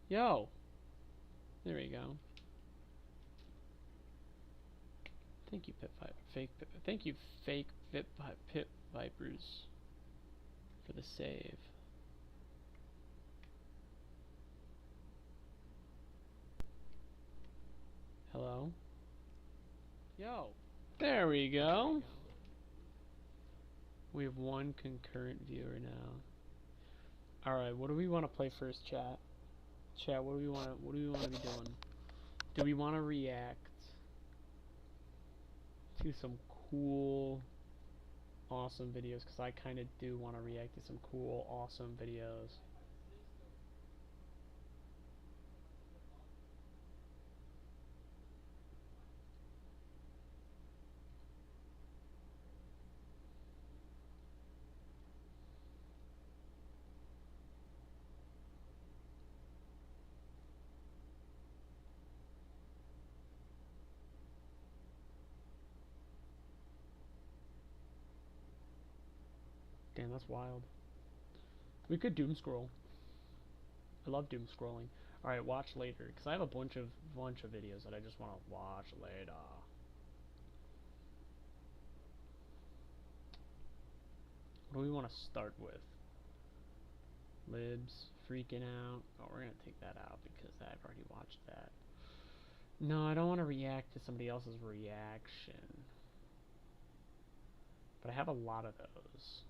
Yo! There we go. Thank you, thank you, fake Pit Vipers, for the save. Hello? Yo! There we go! We have one concurrent viewer now. Alright, what do we want to play first, chat? Chat, what do we want to be doing? Do we want to react to some cool, awesome videos? Because I kind of do want to react to some cool, awesome videos. Damn, that's wild. We could doom scroll. I love doom scrolling. All right, watch later, because I have a bunch of videos that I just want to watch later. What do we want to start with? Libs freaking out. Oh, we're gonna take that out because I've already watched that. No, I don't want to react to somebody else's reaction. But I have a lot of those.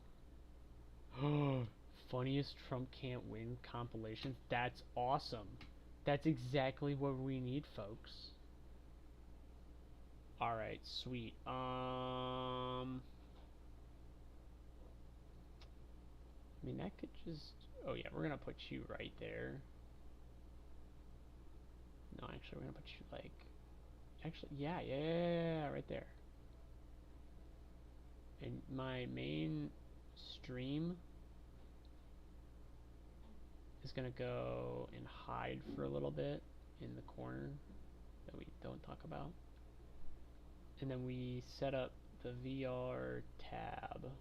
Funniest Trump can't win compilations. That's awesome. That's exactly what we need, folks. Alright, sweet. I mean, that could just... Oh yeah, we're gonna put you right there. No, actually, we're gonna put you like... Actually, yeah, right there. And my main stream is gonna go and hide for a little bit in the corner that we don't talk about. And then we set up the VR tab.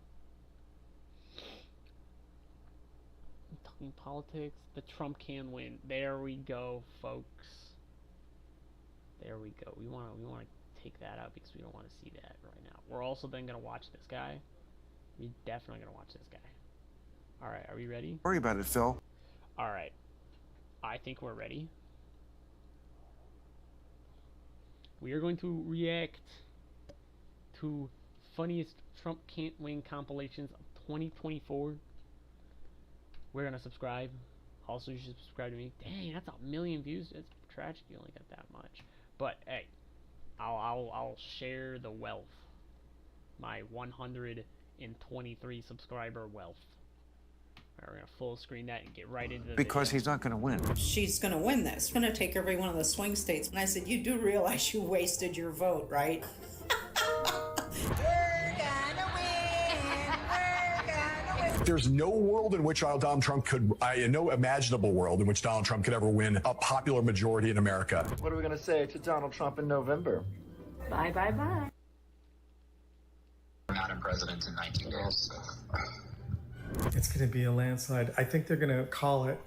Talking politics, the Trump can win. There we go, folks. There we go. We wanna take that out because we don't want to see that right now. We're also then gonna watch this guy. We definitely gonna watch this guy. All right, are we ready? Worry about it, Phil. All right, I think we're ready. We are going to react to funniest Trump can't win compilations of 2024. We're gonna subscribe. Also, you should subscribe to me. Dang, that's 1 million views. It's tragic you only got that much. But hey, I'll share the wealth. My 123 subscriber wealth. Alright, we're gonna full screen that and get right into the Because video. he's not going to win. She's going to win this. Going to take every one of the swing states. And I said, you do realize you wasted your vote, right? There's no world in which Donald Trump could, no imaginable world in which Donald Trump could ever win a popular majority in America. What are we going to say to Donald Trump in November? Bye, bye, bye. We're not in president in 19 days. It's going to be a landslide. I think they're going to call it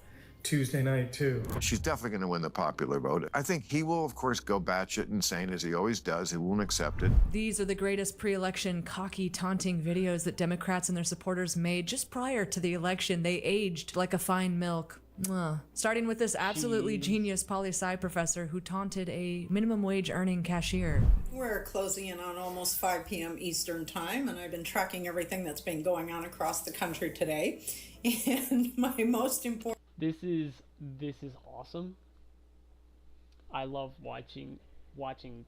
Tuesday night, too. She's definitely going to win the popular vote. I think he will, of course, go batshit insane, as he always does. He won't accept it. These are the greatest pre-election cocky, taunting videos that Democrats and their supporters made just prior to the election. They aged like a fine milk. Starting with this absolutely genius poli-sci professor who taunted a minimum wage earning cashier. We're closing in on almost 5 p.m. Eastern time, and I've been tracking everything that's been going on across the country today. And my most important... This is awesome. I love watching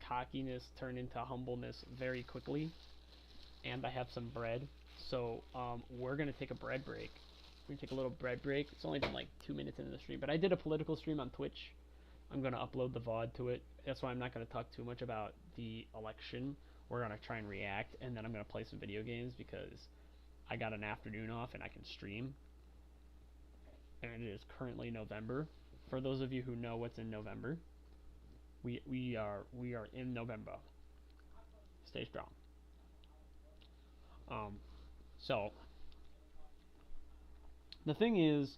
cockiness turn into humbleness very quickly. And I have some bread. So we're gonna take a bread break. We're gonna take a little bread break. It's only been like 2 minutes into the stream, but I did a political stream on Twitch. I'm gonna upload the VOD to it. That's why I'm not gonna talk too much about the election. We're gonna try and react, and then I'm gonna play some video games because I got an afternoon off and I can stream. And it is currently November. For those of you who know what's in November, we are in November. Stay strong. So the thing is,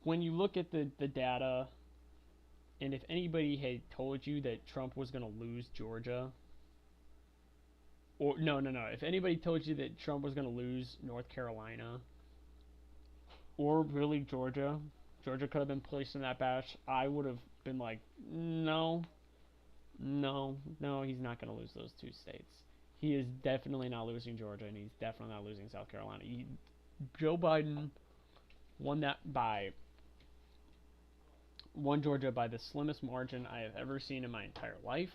when you look at the data, and if anybody had told you that Trump was going to lose Georgia, or no, if anybody told you that Trump was going to lose North Carolina, or really Georgia could have been placed in that batch, I would have been like, no, he's not going to lose those 2 states. He is definitely not losing Georgia, and he's definitely not losing South Carolina. Joe Biden won Georgia by the slimmest margin I have ever seen in my entire life.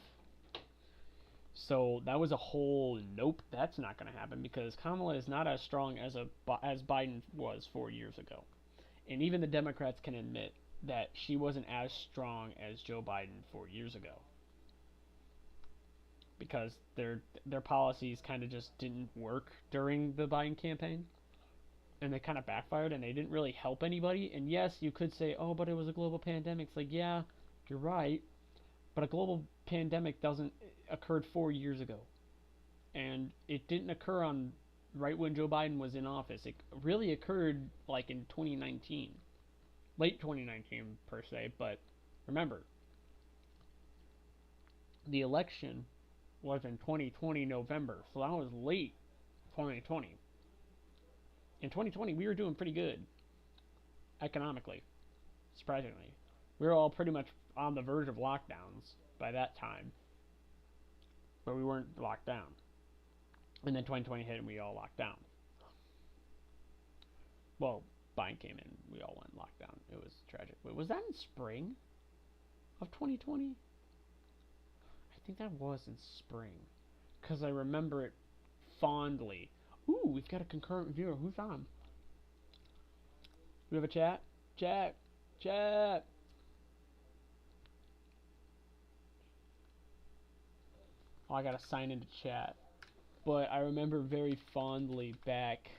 So that was a whole nope, that's not going to happen, because Kamala is not as strong as Biden was 4 years ago. And even the Democrats can admit that she wasn't as strong as Joe Biden 4 years ago. Because their policies kind of just didn't work during the Biden campaign. And they kind of backfired, and they didn't really help anybody. And yes, you could say, oh, but it was a global pandemic. It's like, yeah, you're right. But a global pandemic occurred 4 years ago. And it didn't occur right when Joe Biden was in office. It really occurred like in 2019. Late 2019 per se, but remember, the election was in 2020 November, so that was late 2020. In 2020, we were doing pretty good economically, surprisingly. We were all pretty much on the verge of lockdowns by that time, but we weren't locked down. And then 2020 hit and we all locked down. Well, Biden came in, we all went locked down. It was tragic. Wait, was that in spring of 2020? I think that was in spring, because I remember it fondly. Ooh, we've got a concurrent viewer. Who's on? We have a chat? Chat! Oh, I gotta sign into chat. But I remember very fondly back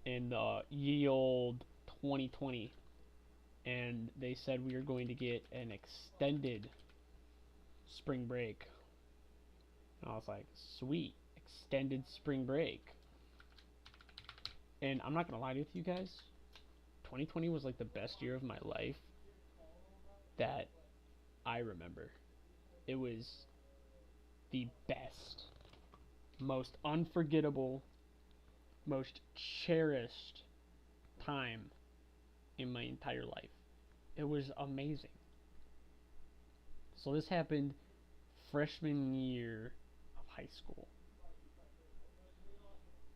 in the ye old 2020, and they said we were going to get an extended spring break. And I was like, sweet, extended spring break. And I'm not gonna lie to you guys, 2020 was like the best year of my life that I remember. It was the best, most unforgettable, most cherished time in my entire life. It was amazing. So this happened freshman year of high school.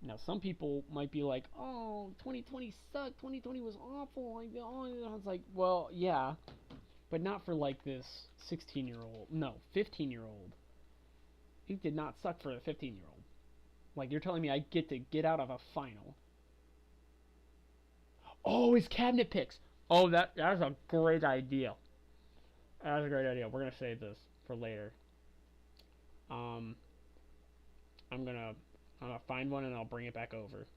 Now some people might be like, oh, 2020 sucked, 2020 was awful. Like, oh, I was like, well, yeah, but not for like this 16-year-old, no, 15-year-old. It did not suck for a 15-year-old. Like, you're telling me I get to get out of a final. Oh, it's cabinet picks. Oh, that's a great idea. That's a great idea. We're gonna save this for later. I'm gonna find one and I'll bring it back over.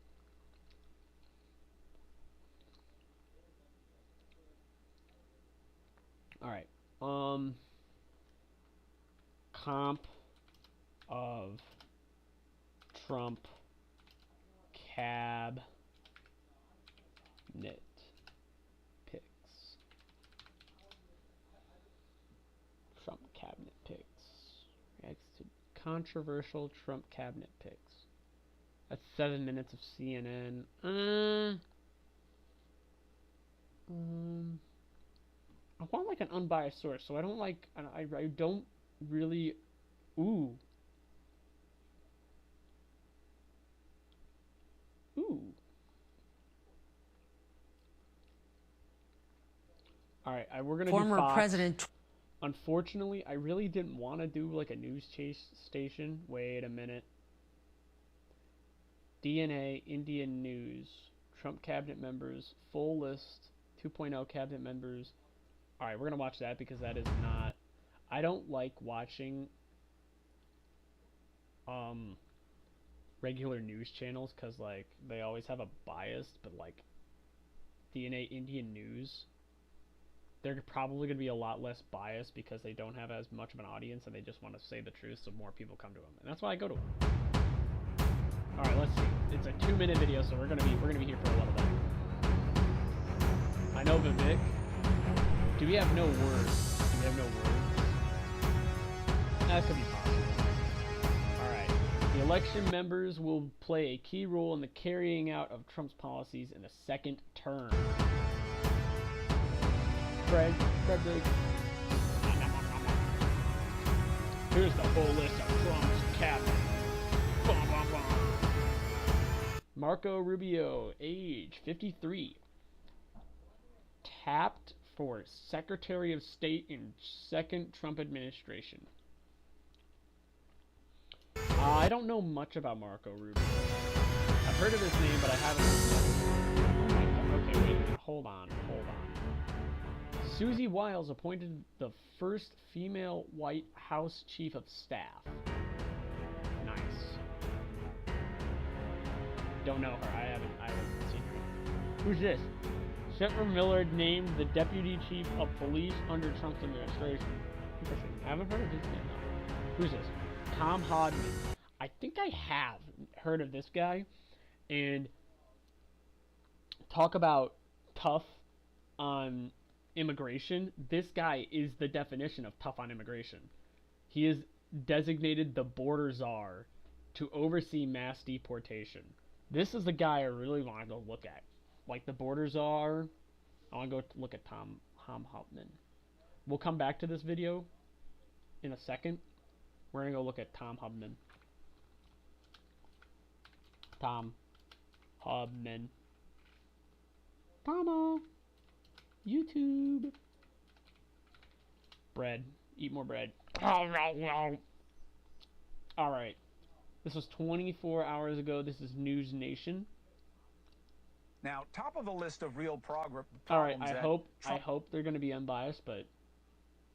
All right. Comp of Trump cabinet picks. Trump cabinet picks. Reacts to controversial Trump cabinet picks. That's 7 minutes of CNN. I want like an unbiased source, so I don't like. I don't really. Ooh. All right, we're gonna do Fox. President. Unfortunately, I really didn't want to do like a news chase station. Wait a minute. DNA Indian News, Trump cabinet members, full list, 2.0 cabinet members. All right, we're gonna watch that because that is not. I don't like watching regular news channels because like they always have a bias, but like DNA Indian News, they're probably going to be a lot less biased because they don't have as much of an audience and they just want to say the truth so more people come to them, and that's why I go to them. All right, let's see. It's a 2-minute video, so we're gonna be here for a little bit. I know Vivek. Do we have no words? Do we have no words? That could be possible. Alright. The election members will play a key role in the carrying out of Trump's policies in the second term. Fred Big. Here's the full list of Trump's cabinet. Bum, bum, bum. Marco Rubio, age 53. Tapped for Secretary of State in second Trump administration. I don't know much about Marco Rubio. I've heard of his name, but I haven't. Oh my God. Okay, wait a minute. Hold on. Susie Wiles appointed the first female White House Chief of Staff. Nice. Don't know her. I haven't seen her. Who's this? Shepard Millard named the Deputy Chief of Police under Trump's administration. Interesting. I haven't heard of his name though. Who's this? Tom Hodman. I think I have heard of this guy. And talk about tough on immigration. This guy is the definition of tough on immigration. He is designated the border czar to oversee mass deportation. This is the guy I really want to go look at. Like the border czar. I want to go look at Tom Hauptman. We'll come back to this video in a second. We're going to go look at Tom Hubman. Tom Hubman. Tama. YouTube. Bread. Eat more bread. Alright. This was 24 hours ago. This is News Nation. Now, top of the list of real problems. Alright, I hope they're going to be unbiased, but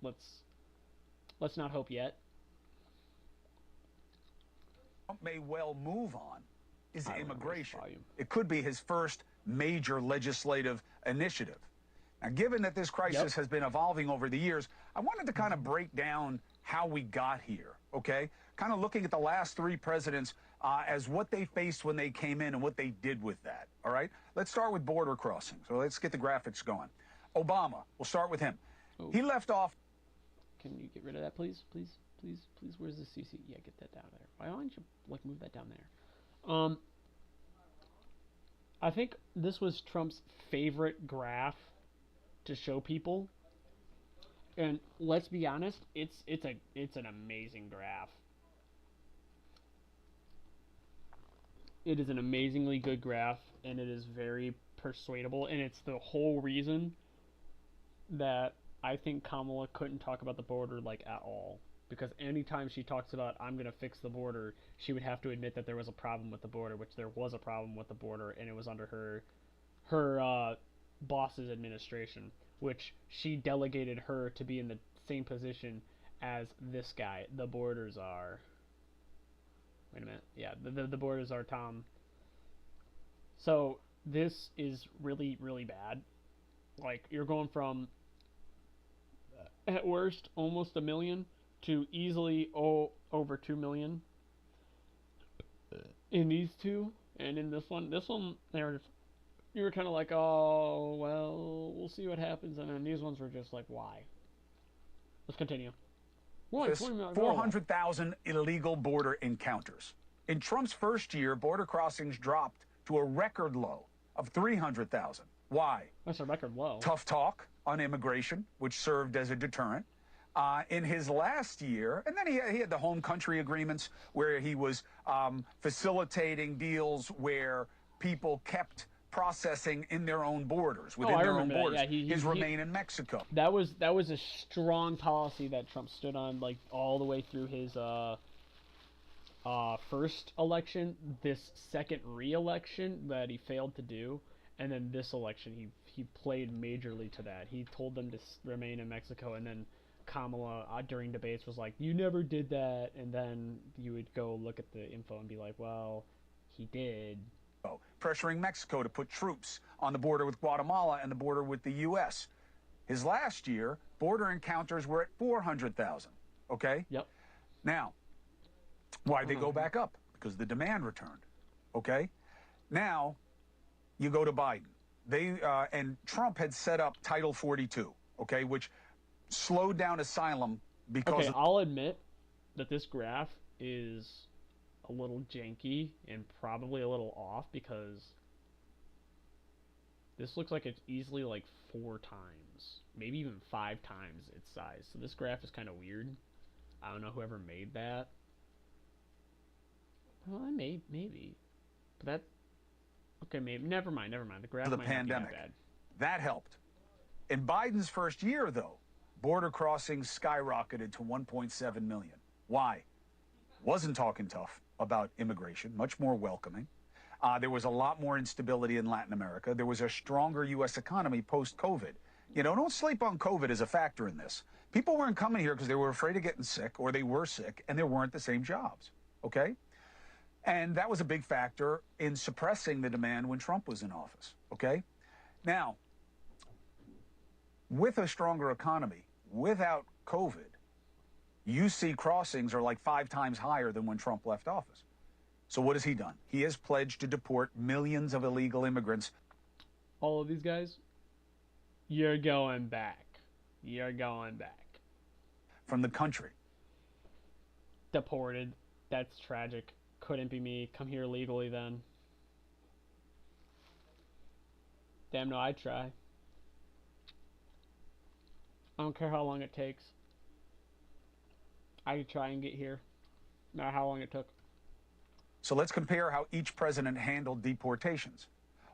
let's not hope yet. Trump may well move on is immigration. It could be his first major legislative initiative. Now, given that this crisis has been evolving over the years, I wanted to kind of break down how we got here, okay? Kind of looking at the last three presidents as what they faced when they came in and what they did with that, all right? Let's start with border crossing. So let's get the graphics going. Obama, we'll start with him. Oh. He left off. Can you get rid of that, please? Please. Where's the CC? Yeah, get that down there. Why don't you, like, move that down there? I think this was Trump's favorite graph to show people. And let's be honest, it's an amazing graph. It is an amazingly good graph, and it is very persuadable, and it's the whole reason that I think Kamala couldn't talk about the border, like, at all. Because anytime she talks about, I'm going to fix the border, she would have to admit that there was a problem with the border, which there was a problem with the border, and it was under her boss's administration, which she delegated her to be in the same position as this guy, the border czar. Wait a minute. Yeah, the border czar, Tom. So, this is really, really bad. Like, you're going from, at worst, almost 1 million to easily over 2 million in these two. And in this one, you were kind of like, oh, well, we'll see what happens. And then these ones were just like, why? Let's continue. 400,000 illegal border encounters. In Trump's first year, border crossings dropped to a record low of 300,000. Why? That's a record low. Tough talk on immigration, which served as a deterrent. In his last year, and then he had the home country agreements where he was facilitating deals where people kept processing in their own borders, within their own borders. Yeah, his remain in Mexico. That was a strong policy that Trump stood on, like, all the way through his first election, this second re-election that he failed to do, and then this election he played majorly to that. He told them to remain in Mexico, and then Kamala during debates was like, you never did that, and then you would go look at the info and be like, well, he did. Pressuring Mexico to put troops on the border with Guatemala and the border with the U.S. His last year, border encounters were at 400,000, okay? Yep. Now, why'd they go back up? Because the demand returned, okay? Now, you go to Biden. and Trump had set up Title 42, okay, which slowed down asylum because Okay, I'll admit that this graph is a little janky and probably a little off because this looks like it's easily like 4 times, maybe even 5 times its size. So this graph is kind of weird. I don't know whoever made that. Well, maybe. But that... Okay, maybe. Never mind. The graph the might pandemic. not be that bad. That helped. In Biden's first year, though, border crossings skyrocketed to 1.7 million. Why? Wasn't talking tough about immigration, much more welcoming. There was a lot more instability in Latin America. There was a stronger U.S. economy post-COVID. You know, don't sleep on COVID as a factor in this. People weren't coming here because they were afraid of getting sick, or they were sick, and there weren't the same jobs, okay? And that was a big factor in suppressing the demand when Trump was in office, okay? Now, with a stronger economy, without COVID, you see crossings are like 5 times higher than when Trump left office. So what has he done? He has pledged to deport millions of illegal immigrants. All of these guys, you're going back. You're going back. From the country. Deported. That's tragic. Couldn't be me. Come here legally then. Damn, no, I'd try. I don't care how long it takes. I could try and get here. No matter how long it took. So let's compare how each president handled deportations.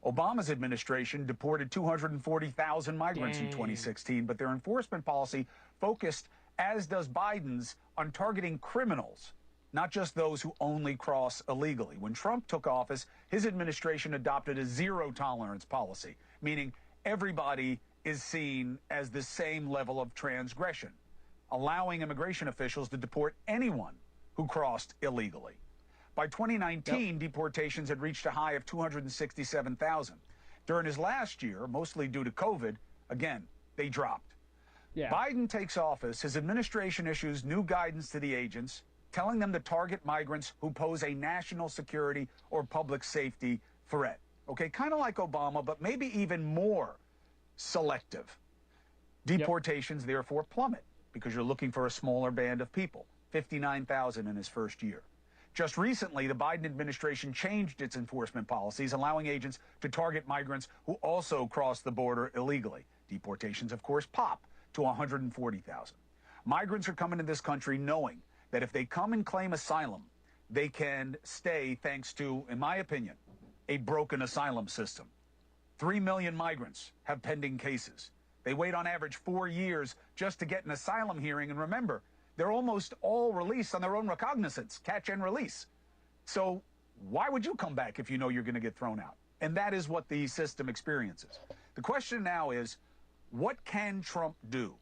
Obama's administration deported 240,000 migrants in 2016, but their enforcement policy focused, as does Biden's, on targeting criminals, not just those who only cross illegally. When Trump took office, his administration adopted a zero-tolerance policy, meaning everybody is seen as the same level of transgression, allowing immigration officials to deport anyone who crossed illegally. By 2019, deportations had reached a high of 267,000. During his last year, mostly due to COVID, again, they dropped. Biden takes office, his administration issues new guidance to the agents, telling them to target migrants who pose a national security or public safety threat. Okay, kind of like Obama, but maybe even more selective. Deportations, therefore, plummet because you're looking for a smaller band of people, 59,000 in his first year. Just recently, the Biden administration changed its enforcement policies, allowing agents to target migrants who also cross the border illegally. Deportations, of course, pop to 140,000. Migrants are coming to this country knowing that if they come and claim asylum, they can stay thanks to, in my opinion, a broken asylum system. 3 million migrants have pending cases. They wait on average 4 years just to get an asylum hearing, and remember, they're almost all released on their own recognizance, catch and release. So why would you come back if you know you're going to get thrown out? And that is what the system experiences. The question now is, what can Trump do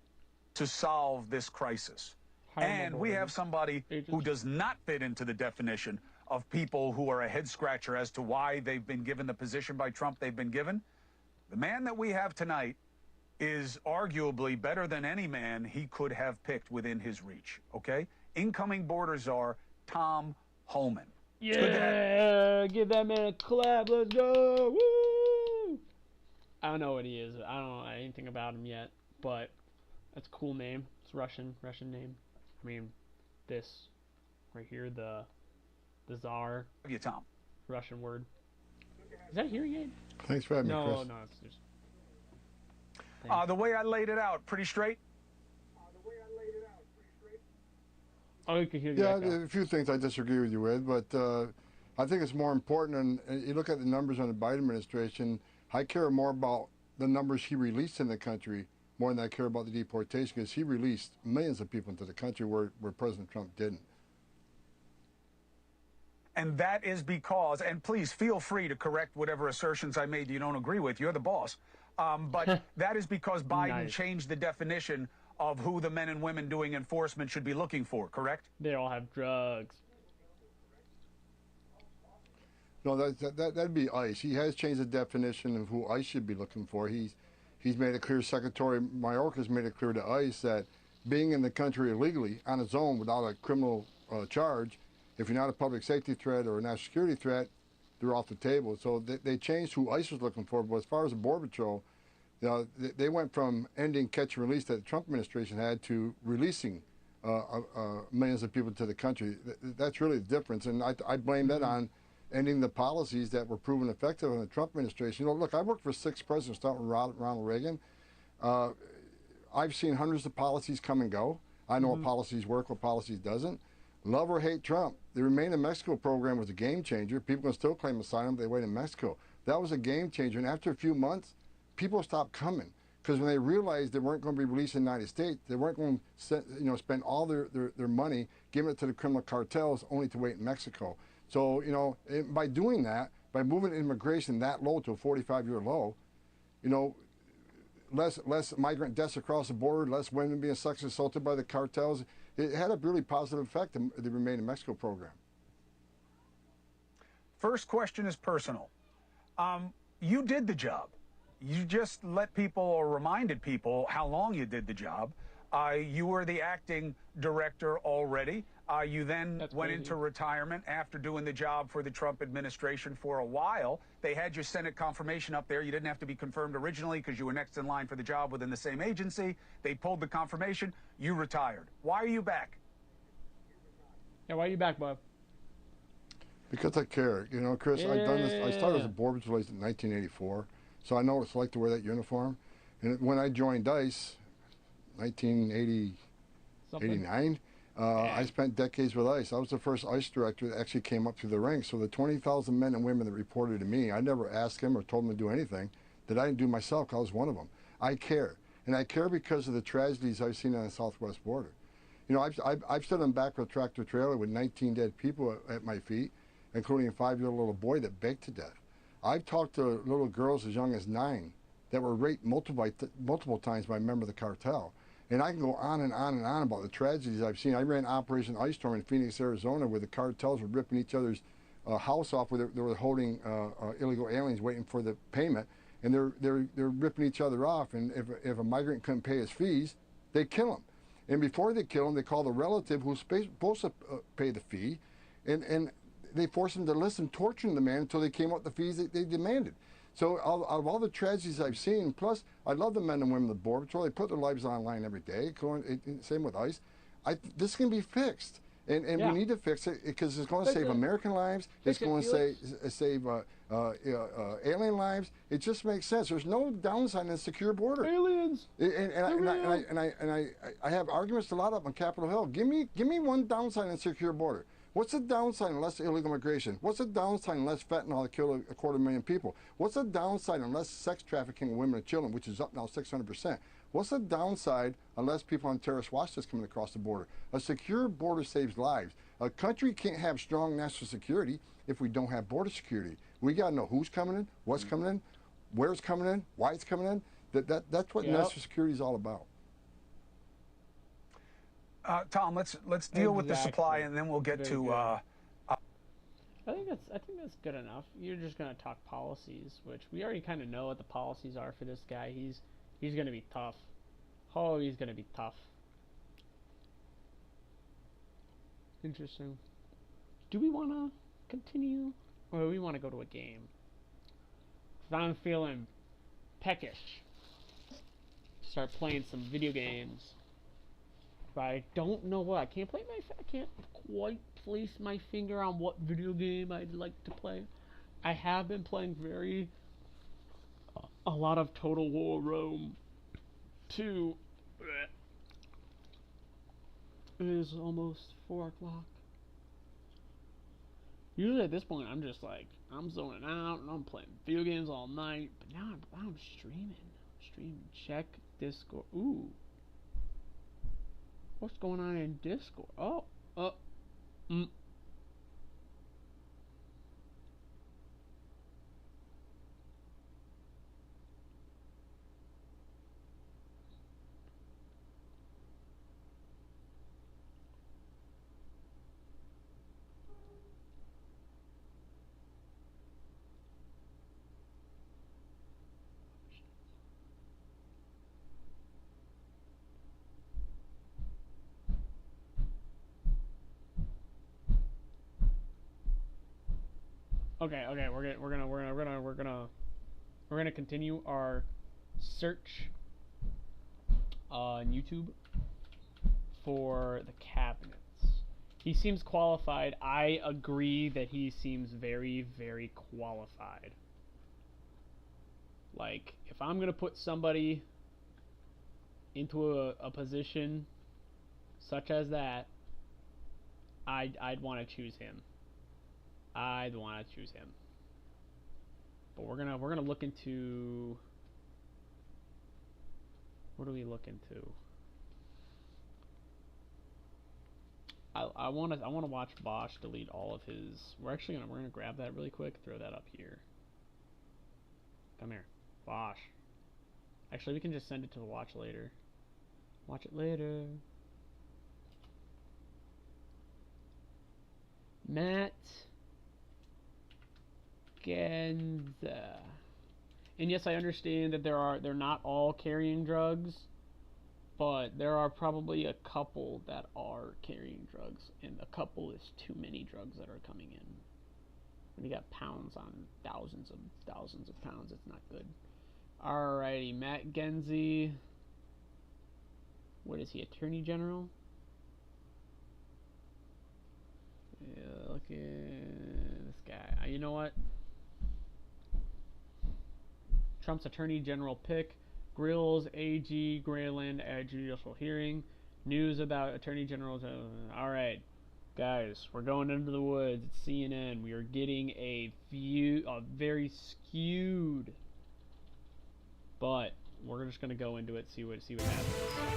to solve this crisis? And we have somebody who does not fit into the definition of people who are a head scratcher as to why they've been given the position by Trump they've been given. The man that we have tonight is arguably better than any man he could have picked within his reach, okay? Incoming border czar, Tom Homan. Yeah, give that man a clap, let's go, woo! I don't know what he is, I don't know anything about him yet, but that's a cool name. It's Russian name. I mean, this right here, the czar. Yeah, Tom. Russian word. Is that hearing aid? Thanks for having me, Chris. No, it's just... The way I laid it out, pretty straight? Oh, you can hear you. Yeah, a few things I disagree with you with, but I think it's more important, and you look at the numbers on the Biden administration, I care more about the numbers he released in the country more than I care about the deportation, because he released millions of people into the country where President Trump didn't. And that is because, and please feel free to correct whatever assertions I made you don't agree with, you're the boss. But that is because Biden changed the definition of who the men and women doing enforcement should be looking for, correct? They all have drugs. No, that'd be ICE. He has changed the definition of who ICE should be looking for. He's made it clear, Secretary Mayorkas made it clear to ICE that being in the country illegally on its own without a criminal charge, if you're not a public safety threat or a national security threat, they're off the table. So they changed who ICE was looking for. But as far as the Border Patrol, they went from ending catch and release that the Trump administration had to releasing millions of people to the country. That's really the difference. And I blame that on ending the policies that were proven effective in the Trump administration. You know, look, I worked for 6 presidents, starting with Ronald Reagan. I've seen hundreds of policies come and go. I know what policies work, what policies doesn't. Love or hate Trump, the Remain in Mexico program was a game changer. People can still claim asylum if they wait in Mexico. That was a game changer. And after a few months, people stopped coming because when they realized they weren't going to be released in the United States, they weren't going to spend all their money giving it to the criminal cartels only to wait in Mexico. So, you know, by doing that, by moving immigration that low to a 45-year low, you know, less migrant deaths across the border, less women being sexually assaulted by the cartels. It had a really positive effect, the Remain in Mexico program. First question is personal. You did the job. You just let people or reminded people how long you did the job. You were the acting director already. You then went into retirement after doing the job for the Trump administration for a while. They had your Senate confirmation up there. You didn't have to be confirmed originally because you were next in line for the job within the same agency. They pulled the confirmation. You retired. Why are you back? Yeah, why are you back, Bob? Because I care. You know, Chris, I've done this. I started as a border patrol agent in 1984, so I know what it's like to wear that uniform. And when I joined DICE, 1989, I spent decades with ICE. I was the first ICE director that actually came up through the ranks. So the 20,000 men and women that reported to me, I never asked them or told them to do anything that I didn't do myself because I was one of them. I care. And I care because of the tragedies I've seen on the southwest border. You know, I've stood on the back of a tractor trailer with 19 dead people at my feet, including a 5-year-old little boy that baked to death. I've talked to little girls as young as 9 that were raped multiple times by a member of the cartel. And I can go on and on and on about the tragedies I've seen. I ran Operation Ice Storm in Phoenix, Arizona, where the cartels were ripping each other's house off, where they were holding illegal aliens waiting for the payment, and they're ripping each other off. And if a migrant couldn't pay his fees, they kill him. And before they kill him, they call the relative who's supposed to pay the fee, and they force him to listen, torturing the man until they came up with the fees they demanded. So out of all the tragedies I've seen, plus I love the men and women of the Border Patrol. They put their lives on the line every day. Same with ICE. This can be fixed, and we need to fix it because it's going to save American lives. It's going to save alien lives. It just makes sense. There's no downside in a secure border. Aliens. And I have arguments a lot up on Capitol Hill. Give me one downside in a secure border. What's the downside in less illegal immigration? What's the downside in less fentanyl that killed 250,000 people? What's the downside in less sex trafficking of women and children, which is up now 600%? What's the downside unless people on terrorist watch lists coming across the border? A secure border saves lives. A country can't have strong national security if we don't have border security. We got to know who's coming in, what's coming in, where it's coming in, why it's coming in. That's what national security is all about. Tom, let's deal with the supply, and then we'll get to. I think that's good enough. You're just gonna talk policies, which we already kind of know what the policies are for this guy. He's gonna be tough. Oh, he's gonna be tough. Interesting. Do we want to continue, or do we want to go to a game? 'Cause I'm feeling peckish. Start playing some video games. But I don't know what. I can't quite place my finger on what video game I'd like to play. I have been playing a lot of Total War Rome 2. It is almost 4 o'clock. Usually at this point I'm just like, I'm zoning out and I'm playing video games all night. But now I'm streaming. Check Discord. Ooh. What's going on in Discord? Okay, we're gonna continue our search on YouTube for the cabinets. He seems qualified. I agree that he seems very, very qualified. Like, if I'm gonna put somebody into a position such as that, I'd want to choose him. I'd want to choose him. But we're gonna look into, what do we look into? I want to watch Bosch delete all of his. We're gonna grab that really quick, throw that up here. Come here, Bosch. Actually, we can just send it to the watch later. Watch it later. Matt Genza. And yes, I understand that they're not all carrying drugs, but there are probably a couple that are carrying drugs, and a couple is too many drugs that are coming in. When you got pounds on thousands of pounds, it's not good. Alrighty, Matt Genzi. What is he, Attorney General? Yeah, look at this guy. You know what? Trump's Attorney General pick. Grills, AG, Grayland at judicial hearing. News about Attorney General's. Alright, guys, we're going into the woods. It's CNN. We are getting a very skewed, but we're just going to go into it, see what happens.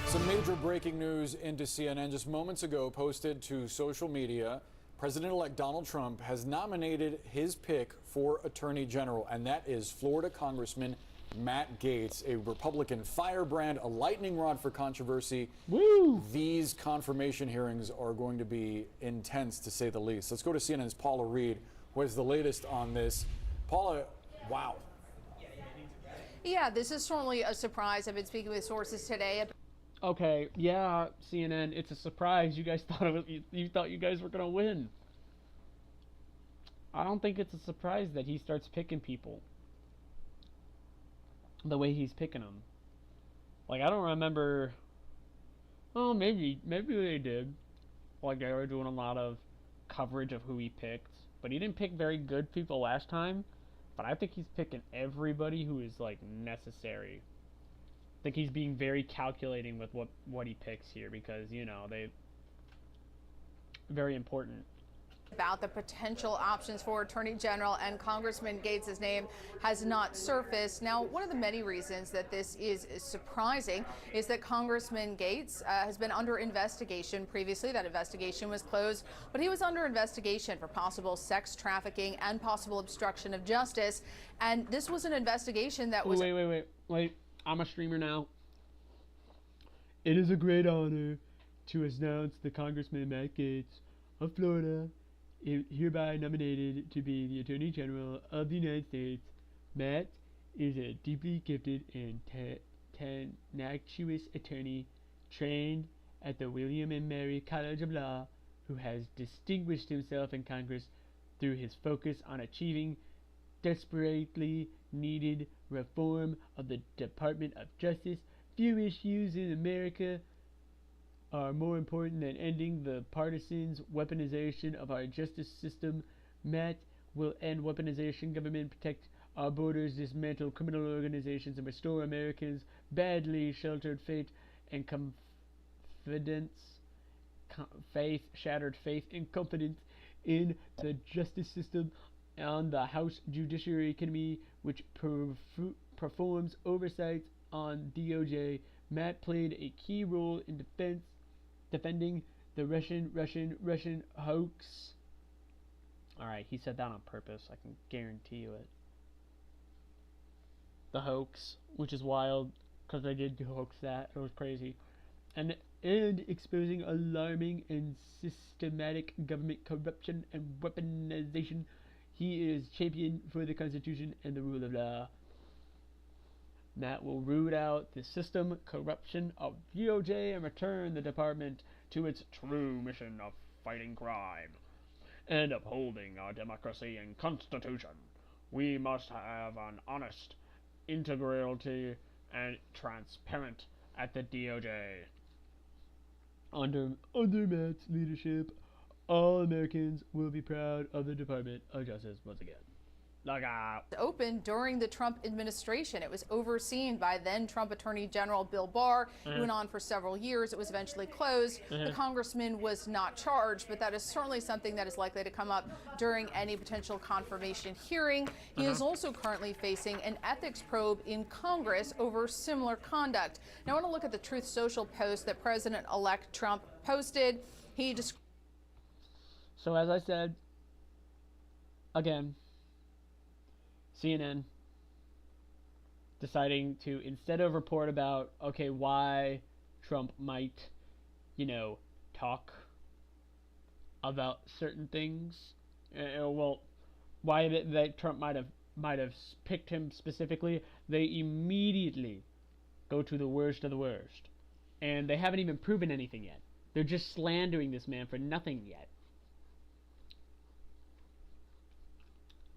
Some major breaking news into CNN just moments ago, posted to social media. President-elect Donald Trump has nominated his pick for Attorney General, and that is Florida Congressman Matt Gaetz, a Republican firebrand, a lightning rod for controversy. Woo! These confirmation hearings are going to be intense, to say the least. Let's go to CNN's Paula Reed, who has the latest on this. Paula, wow. Yeah, this is certainly a surprise. I've been speaking with sources today. Okay, yeah, CNN, it's a surprise. You guys thought you thought you guys were gonna win. I don't think it's a surprise that he starts picking people the way he's picking them. Like, I don't remember. Oh, maybe they did. Like, they were doing a lot of coverage of who he picked, but he didn't pick very good people last time. But I think he's picking everybody who is, like, necessary. I think he's being very calculating with what he picks here, because, you know, very important. About the potential options for Attorney General, and Congressman Gaetz' name has not surfaced. Now, one of the many reasons that this is surprising is that Congressman Gaetz has been under investigation previously. That investigation was closed, but he was under investigation for possible sex trafficking and possible obstruction of justice. And this was an investigation that was... Wait. I'm a streamer now. It is a great honor to announce that Congressman Matt Gaetz of Florida hereby nominated to be the Attorney General of the United States. Matt is a deeply gifted and tenacious attorney trained at the William and Mary College of Law, who has distinguished himself in Congress through his focus on achieving desperately needed reform of the Department of Justice. Few issues in America are more important than ending the partisan weaponization of our justice system. Matt will end weaponization, government, protect our borders, dismantle criminal organizations, and restore Americans' badly sheltered faith and shattered faith and confidence in the justice system and the House Judiciary Committee, which performs oversight on DOJ. Matt played a key role in defending the Russian hoax. Alright, he said that on purpose. I can guarantee you it. The hoax, which is wild, because I did hoax that. It was crazy. And exposing alarming and systematic government corruption and weaponization. He is champion for the Constitution and the rule of law. Matt will root out the system corruption of DOJ and return the department to its true mission of fighting crime. and upholding our democracy and constitution. We must have an honest, integrity, and transparent at the DOJ. Under Matt's leadership, all Americans will be proud of the Department of Justice once again. Look out. Opened during the Trump administration. It was overseen by then Trump Attorney General Bill Barr. It went on for several years. It was eventually closed. The congressman was not charged, but that is certainly something that is likely to come up during any potential confirmation hearing. He is also currently facing an ethics probe in Congress over similar conduct. Now I want to look at the Truth Social post that President-elect Trump posted. He described. So as I said, again, CNN deciding to, instead of report about, okay, why Trump might, talk about certain things, why that Trump might have picked him specifically, they immediately go to the worst of the worst. And they haven't even proven anything yet. They're just slandering this man for nothing yet.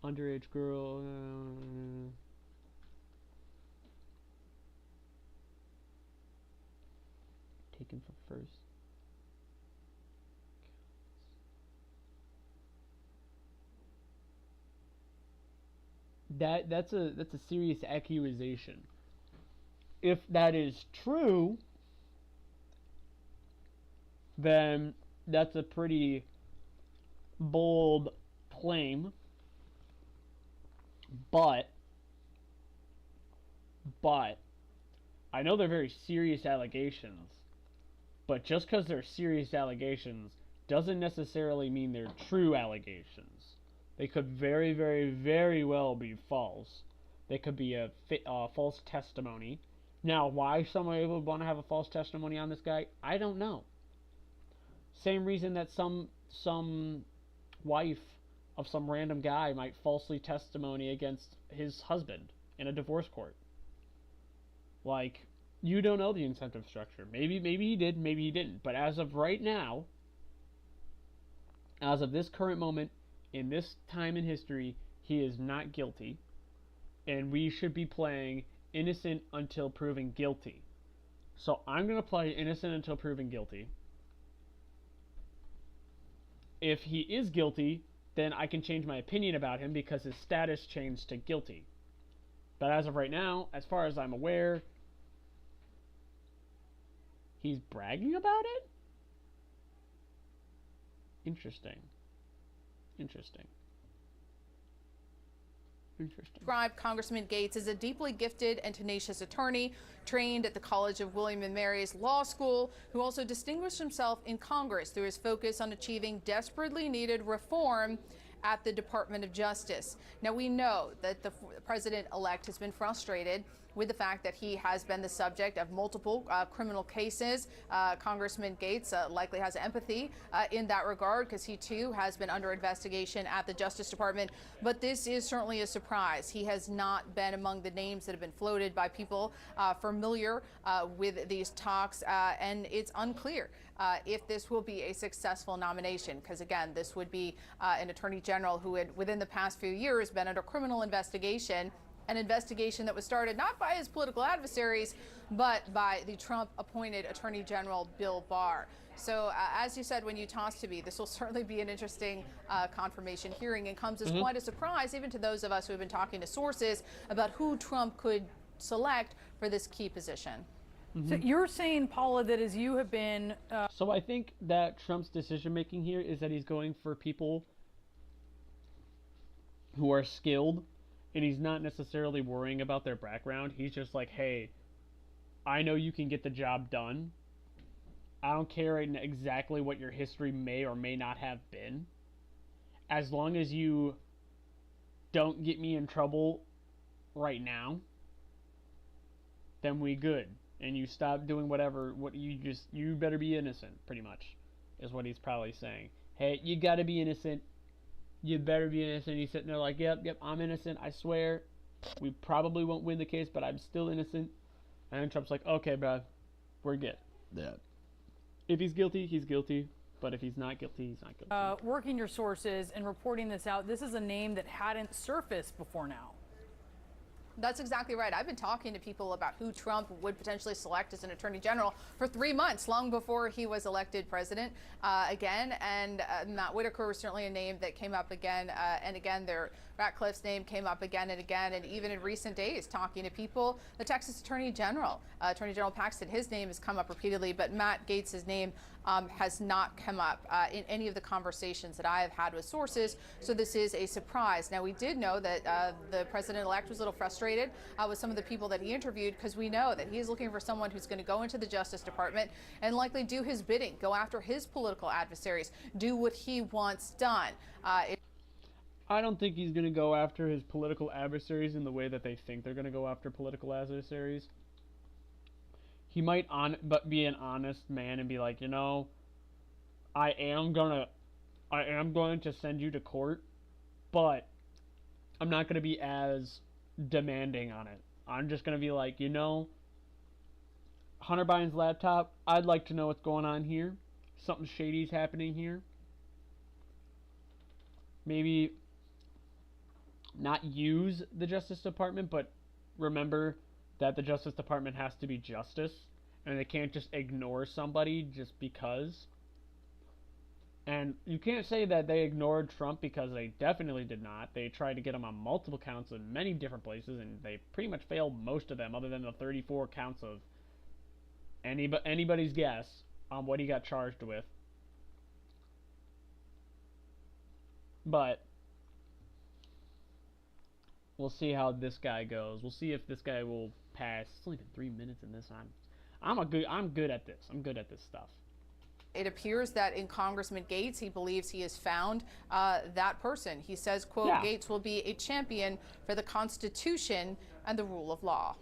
Underage girl. Taken for first. That's a serious accusation. If that is true, then that's a pretty bold claim. But I know they're very serious allegations, but just because they're serious allegations doesn't necessarily mean they're true allegations. They could very, very, very well be false. They could be a false testimony. Now, why somebody would want to have a false testimony on this guy, I don't know. Same reason that some wife of some random guy might falsely testimony against his husband in a divorce court. Like, you don't know the incentive structure. Maybe he did, maybe he didn't. But as of right now, as of this current moment, in this time in history, he is not guilty. And we should be playing innocent until proven guilty. So I'm going to play innocent until proven guilty. If he is guilty, then I can change my opinion about him because his status changed to guilty. But as of right now, as far as I'm aware, he's bragging about it? Interesting. Described Congressman Gaetz as a deeply gifted and tenacious attorney trained at the College of William & Mary's Law School, who also distinguished himself in Congress through his focus on achieving desperately needed reform at the Department of Justice. Now, we know that the president-elect has been frustrated with the fact that he has been the subject of multiple criminal cases. Congressman Gaetz likely has empathy in that regard because he too has been under investigation at the Justice Department. But this is certainly a surprise. He has not been among the names that have been floated by people familiar with these talks, and it's unclear if this will be a successful nomination, because again, this would be an attorney general who had within the past few years been under criminal investigation, an investigation that was started not by his political adversaries, but by the Trump-appointed Attorney General Bill Barr. So as you said when you tossed to me, this will certainly be an interesting confirmation hearing, and comes as quite a surprise even to those of us who have been talking to sources about who Trump could select for this key position. So you're saying, Paula, that as you have been... So I think that Trump's decision-making here is that he's going for people who are skilled, and he's not necessarily worrying about their background. He's just like, hey, I know you can get the job done. I don't care exactly what your history may or may not have been. As long as you don't get me in trouble right now, then we good. And you stop doing whatever, you better be innocent, pretty much, is what he's probably saying. Hey, you gotta be innocent. You better be innocent. He's sitting there like, yep, I'm innocent, I swear. We probably won't win the case, but I'm still innocent. And then Trump's like, okay, bro, we're good. Yeah. If he's guilty, he's guilty. But if he's not guilty, he's not guilty. Working your sources and reporting this out, this is a name that hadn't surfaced before now. That's exactly right. I've been talking to people about who Trump would potentially select as an attorney general for 3 months, long before he was elected president again. And Matt Whitaker was certainly a name that came up again and again. Ratcliffe's name came up again and again. And even in recent days, talking to people, the Texas Attorney General Paxton, his name has come up repeatedly, but Matt Gaetz' name has not come up in any of the conversations that I have had with sources. So this is a surprise. Now, we did know that the president-elect was a little frustrated with some of the people that he interviewed, because we know that he is looking for someone who's going to go into the Justice Department and likely do his bidding, go after his political adversaries, do what he wants done. I don't think he's going to go after his political adversaries in the way that they think they're going to go after political adversaries. He might be an honest man and be like, you know, I am going to send you to court, but I'm not going to be as demanding on it. I'm just going to be like, you know, Hunter Biden's laptop, I'd like to know what's going on here. Something shady's happening here. Maybe not use the Justice Department, but remember that the Justice Department has to be justice, and they can't just ignore somebody just because. And you can't say that they ignored Trump, because they definitely did not. They tried to get him on multiple counts in many different places, and they pretty much failed most of them, other than the 34 counts of anybody's guess on what he got charged with. But we'll see how this guy goes. We'll see if this guy will pass. It's only been 3 minutes in this. I'm good at this. I'm good at this stuff. It appears that in Congressman Gaetz, he believes he has found that person. He says, quote, yeah. Gaetz will be a champion for the Constitution and the rule of law.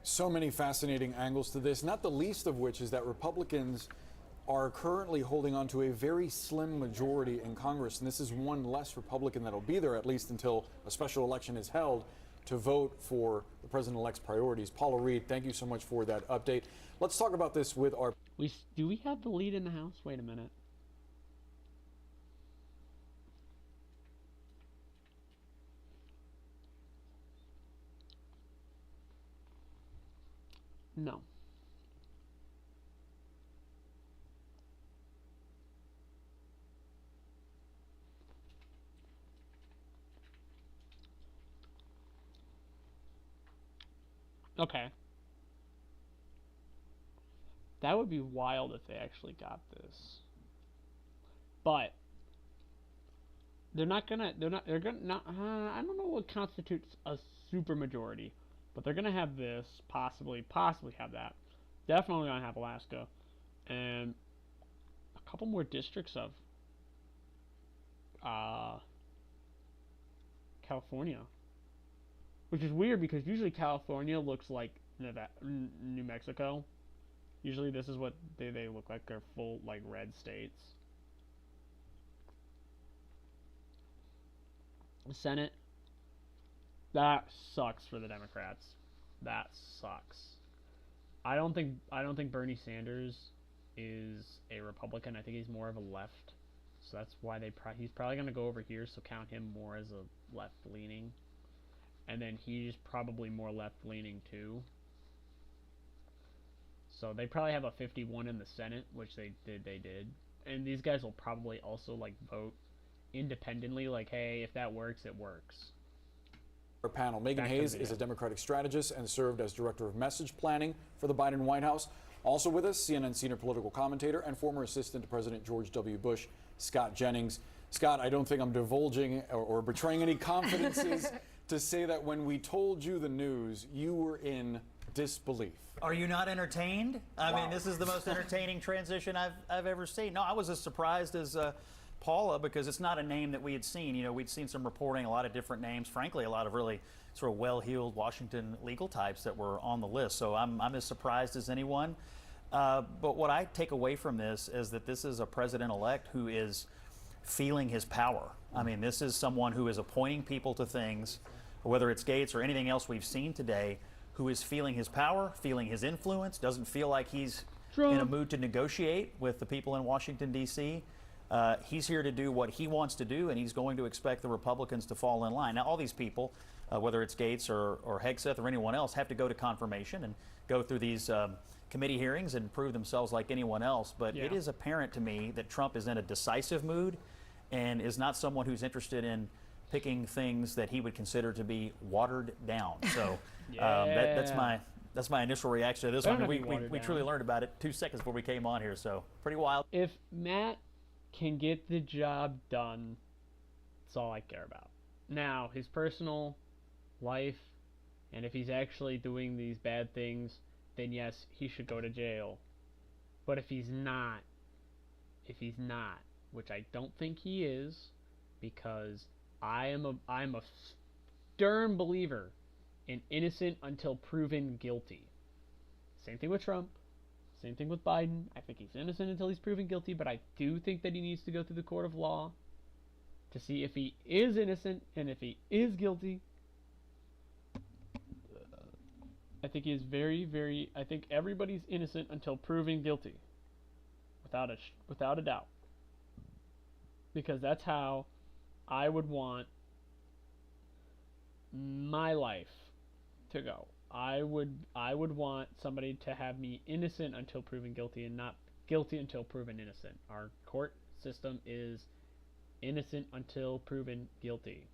So many fascinating angles to this, not the least of which is that Republicans are currently holding on to a very slim majority in Congress, and this is one less Republican that'll be there, at least until a special election is held, to vote for the president-elect's priorities. Paula Reed, thank you so much for that update. Let's talk about this with our... Do we have the lead in the House? Wait a minute. No. Okay. That would be wild if they actually got this. But they're gonna I don't know what constitutes a supermajority, but they're gonna have this, possibly have that. Definitely gonna have Alaska and a couple more districts of California. Which is weird, because usually California looks like New Mexico. Usually this is what they look like. They're full, like, red states. The Senate. That sucks for the Democrats. That sucks. I don't think Bernie Sanders is a Republican. I think he's more of a left. So that's why he's probably going to go over here, so count him more as a left-leaning. And then he's probably more left-leaning too. So they probably have a 51 in the Senate, which they did. And these guys will probably also, like, vote independently, like, hey, if that works, it works. Our panel, Megan Hayes is a Democratic strategist and served as Director of Message Planning for the Biden White House. Also with us, CNN senior political commentator and former assistant to President George W. Bush, Scott Jennings. Scott, I don't think I'm divulging or betraying any confidences to say that when we told you the news, you were in disbelief. Are you not entertained? I mean, this is the most entertaining transition I've ever seen. No, I was as surprised as Paula, because it's not a name that we had seen. You know, we'd seen some reporting, a lot of different names, frankly, a lot of really sort of well-heeled Washington legal types that were on the list. So I'm as surprised as anyone. But what I take away from this is that this is a president-elect who is feeling his power. I mean, this is someone who is appointing people to things, whether it's Gaetz or anything else we've seen today, who is feeling his power, feeling his influence, doesn't feel like he's in a mood to negotiate with the people in Washington, D.C. He's here to do what he wants to do, and he's going to expect the Republicans to fall in line. Now, all these people, whether it's Gaetz or Hegseth or anyone else, have to go to confirmation and go through these committee hearings and prove themselves like anyone else. But it is apparent to me that Trump is in a decisive mood and is not someone who's interested in picking things that he would consider to be watered down. So that's my initial reaction to this one. We truly learned about it 2 seconds before we came on here, so pretty wild. If Matt can get the job done, that's all I care about. Now, his personal life, and if he's actually doing these bad things, then yes, he should go to jail. But if he's not, which I don't think he is, because I'm a stern believer in innocent until proven guilty. Same thing with Trump. Same thing with Biden. I think he's innocent until he's proven guilty, but I do think that he needs to go through the court of law to see if he is innocent and if he is guilty. I think he is I think everybody's innocent until proven guilty. Without a doubt. Because that's how I would want my life to go. I would want somebody to have me innocent until proven guilty and not guilty until proven innocent. Our court system is innocent until proven guilty.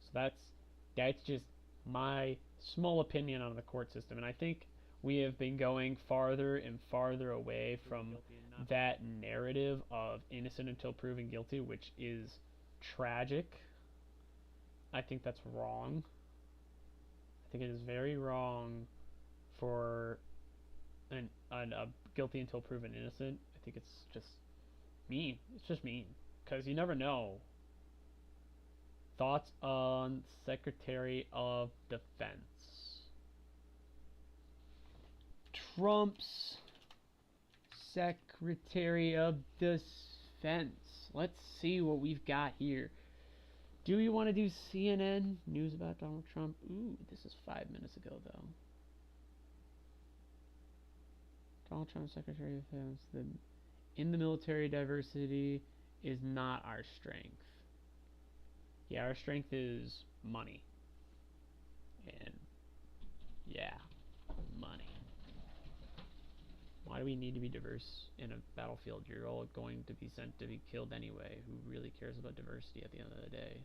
So that's just my small opinion on the court system, and I think we have been going farther and farther away from that narrative of innocent until proven guilty, which is tragic. I think that's wrong. I think it is very wrong for a guilty until proven innocent. I think it's just mean. It's just mean, because you never know. Thoughts on Secretary of Defense? Trump's Secretary of Defense. Let's see what we've got here. Do we want to do CNN? News about Donald Trump? Ooh, this is 5 minutes ago, though. Donald Trump, Secretary of Defense. In the military, diversity is not our strength. Yeah, our strength is money. And, yeah, money. Why do we need to be diverse in a battlefield? You're all going to be sent to be killed anyway. Who really cares about diversity at the end of the day?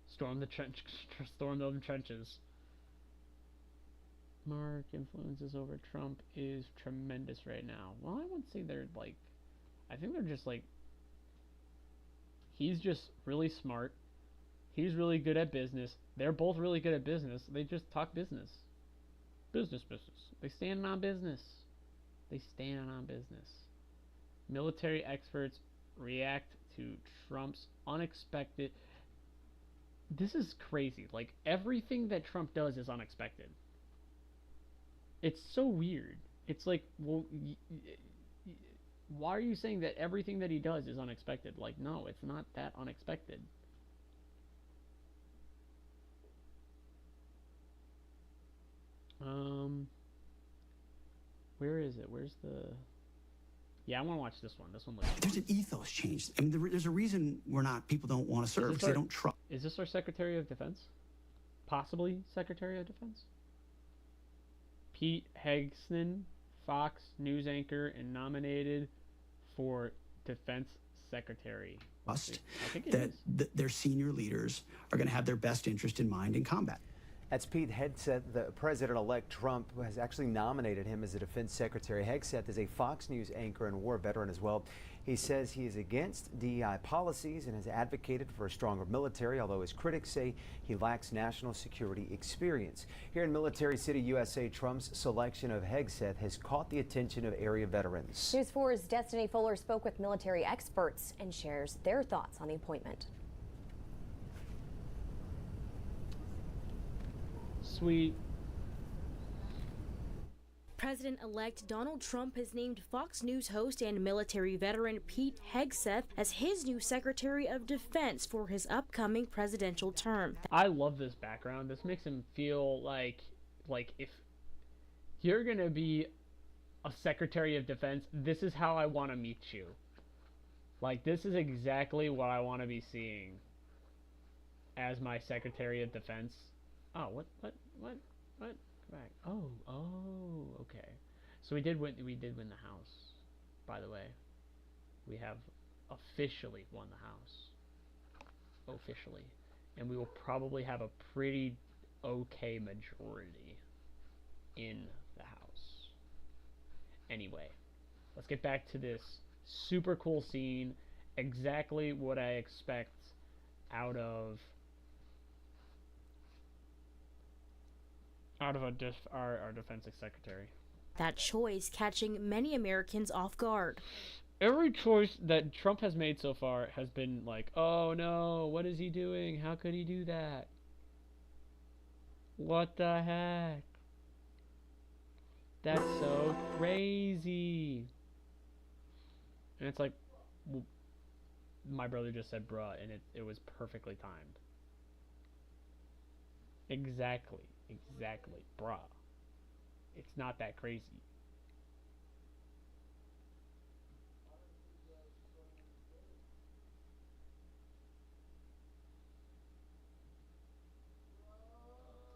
Storm the trenches. Mark influences over Trump is tremendous right now. Well, I wouldn't say they're like, I think they're just like, he's just really smart. He's really good at business. They're both really good at business. They just talk business. Business. They stand on business. Military experts react to Trump's unexpected. This is crazy. Like, everything that Trump does is unexpected. It's so weird. It's like, well, why are you saying that everything that he does is unexpected? Like, no, it's not that unexpected. Where is it? Where's the... Yeah, I want to watch this one. This one looks... There's an ethos change. I mean, there's a reason people don't want to serve, because they don't trust. Is this our Secretary of Defense? Possibly Secretary of Defense? Pete Hegseth, Fox News anchor, and nominated for Defense Secretary. Trust that their senior leaders are going to have their best interest in mind in combat. That's Pete Hegseth. The President-elect Trump has actually nominated him as a defense secretary. Hegseth is a Fox News anchor and war veteran as well. He says he is against DEI policies and has advocated for a stronger military, although his critics say he lacks national security experience. Here in Military City, USA, Trump's selection of Hegseth has caught the attention of area veterans. News 4's Destiny Fuller spoke with military experts and shares their thoughts on the appointment. Sweet. President-elect Donald Trump has named Fox News host and military veteran Pete Hegseth as his new Secretary of Defense for his upcoming presidential term. I love this background. This makes him feel like if you're gonna be a Secretary of Defense, this is how I want to meet you. Like, this is exactly what I want to be seeing as my Secretary of Defense. Oh, what? Back. Oh, okay. So we did win the House, by the way. We have officially won the House. Officially. And we will probably have a pretty okay majority in the House. Anyway, let's get back to this super cool scene. Exactly what I expect out of our defense secretary. That choice catching many Americans off guard. Every choice that Trump has made so far has been like, oh no, what is he doing? How could he do that? What the heck? That's so crazy. And it's like, well, my brother just said bruh, and it was perfectly timed. Exactly, bruh. It's not that crazy.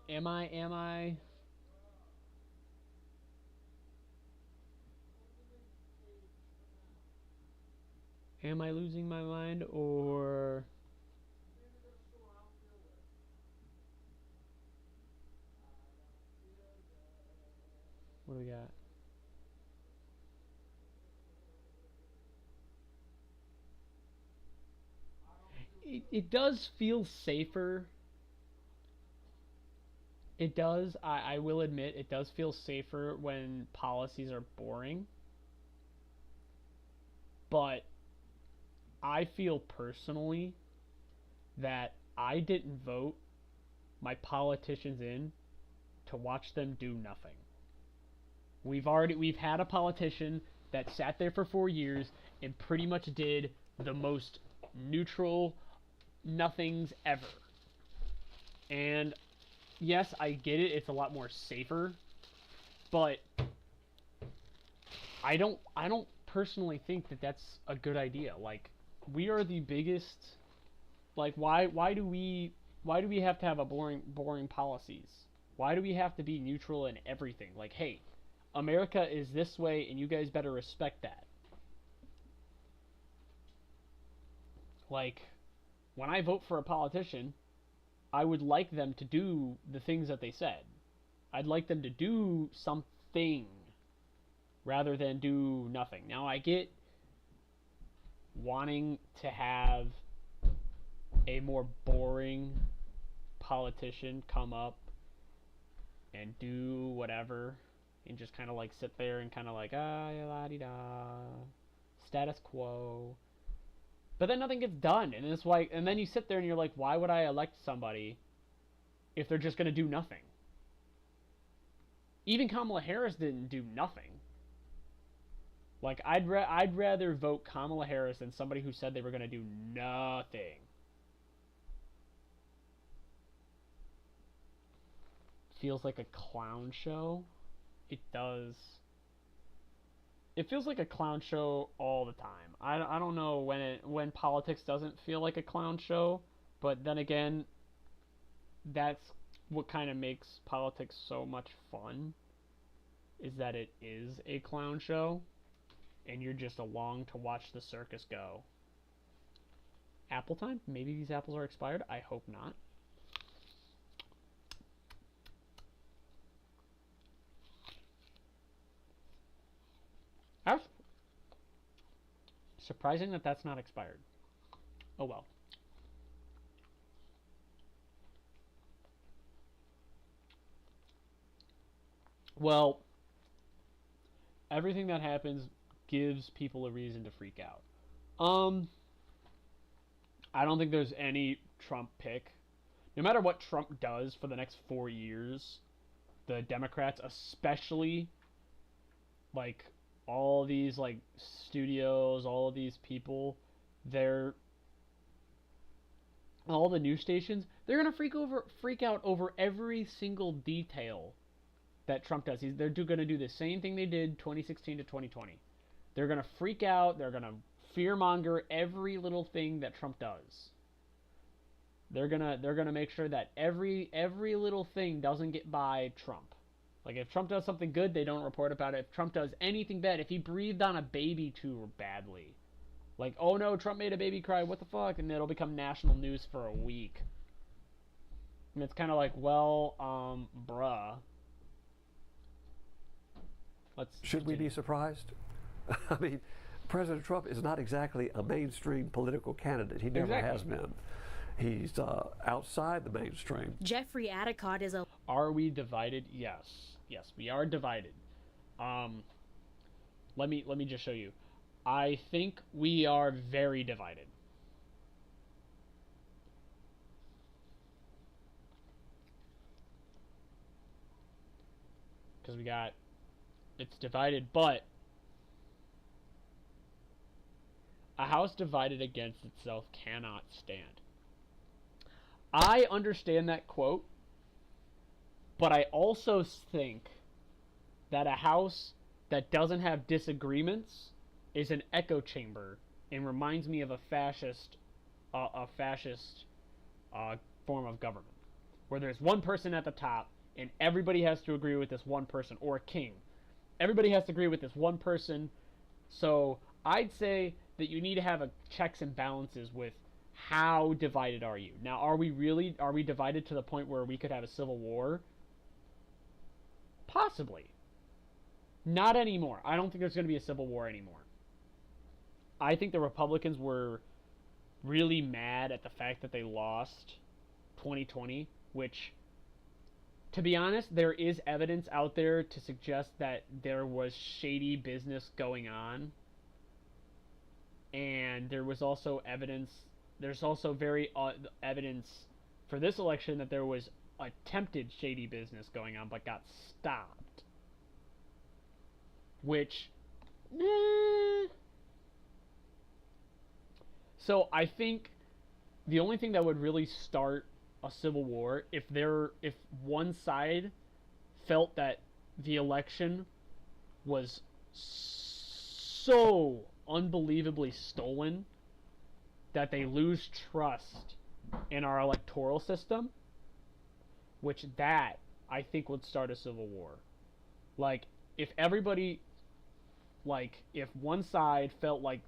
Am I losing my mind, or what do we got? It does feel safer. It does. I will admit, it does feel safer when policies are boring. But I feel personally that I didn't vote my politicians in to watch them do nothing. We've had a politician that sat there for 4 years and pretty much did the most neutral nothings ever. And yes, I get it, it's a lot more safer, but I don't personally think that that's a good idea. Like, we are the biggest, like, why do we have to have a boring policies? Why do we have to be neutral in everything? Like, hey, America is this way and you guys better respect that. Like, when I vote for a politician, I would like them to do the things that they said. I'd like them to do something rather than do nothing. Now, I get wanting to have a more boring politician come up and do whatever and just kind of like sit there and kind of like, la-di-da, status quo. But then nothing gets done, and it's like, and then you sit there and you're like, why would I elect somebody if they're just gonna do nothing? Even Kamala Harris didn't do nothing. Like, I'd rather vote Kamala Harris than somebody who said they were gonna do nothing. Feels like a clown show. It does. It feels like a clown show all the time. I don't know when politics doesn't feel like a clown show, but then again, that's what kind of makes politics so much fun, is that it is a clown show, and you're just along to watch the circus go. Apple time? Maybe these apples are expired? I hope not. Surprising that that's not expired. Oh well. Well, everything that happens gives people a reason to freak out. I don't think there's any Trump pick. No matter what Trump does for the next 4 years, the Democrats, especially like all these like studios, all of these people, all the news stations, they're gonna freak out over every single detail that Trump does. They're gonna do the same thing they did 2016 to 2020. They're gonna freak out. They're gonna fearmonger every little thing that Trump does. They're gonna make sure that every little thing doesn't get by Trump. Like if Trump does something good, they don't report about it. If Trump does anything bad, if he breathed on a baby too badly, like, oh no, Trump made a baby cry, what the fuck? And it'll become national news for a week. And it's kind of like, well, bruh. Should we be surprised? I mean, President Trump is not exactly a mainstream political candidate. He never has been. He's outside the mainstream. Jeffrey Adicott is a... Are we divided? Yes. Yes, we are divided. Let me just show you. I think we are very divided. Because it's divided, but a house divided against itself cannot stand. I understand that quote, but I also think that a house that doesn't have disagreements is an echo chamber and reminds me of a fascist form of government, where there's one person at the top and everybody has to agree with this one person, or a king. Everybody has to agree with this one person. So I'd say that you need to have a checks and balances with how divided are you. Now, are we divided to the point where we could have a civil war? Possibly. Not anymore. I don't think there's going to be a civil war anymore. I think the Republicans were really mad at the fact that they lost 2020, which, to be honest, there is evidence out there to suggest that there was shady business going on. And there was also evidence, there's also evidence for this election that there was attempted shady business going on but got stopped. Which, So I think the only thing that would really start a civil war, if one side felt that the election was so unbelievably stolen that they lose trust in our electoral system, which that I think would start a civil war. Like, if everybody, like, if one side felt like,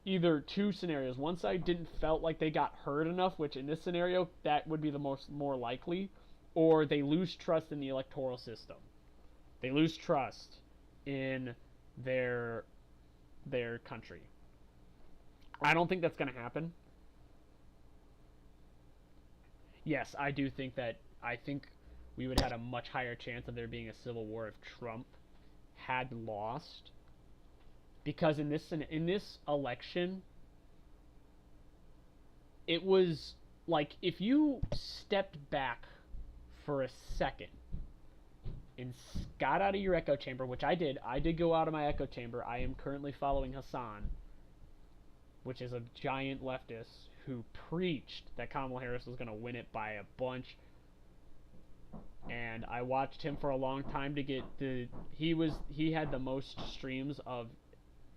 either two scenarios, one side didn't felt like they got heard enough, which in this scenario that would be the more likely, or they lose trust in the electoral system. They lose trust in their country. I don't think that's going to happen. Yes, I do think that, I think we would have had a much higher chance of there being a civil war if Trump had lost. Because in this election, it was like, if you stepped back for a second and got out of your echo chamber, which I did go out of my echo chamber. I am currently following Hassan, which is a giant leftist who preached that Kamala Harris was going to win it by a bunch. And I watched him for a long time to get he had the most streams of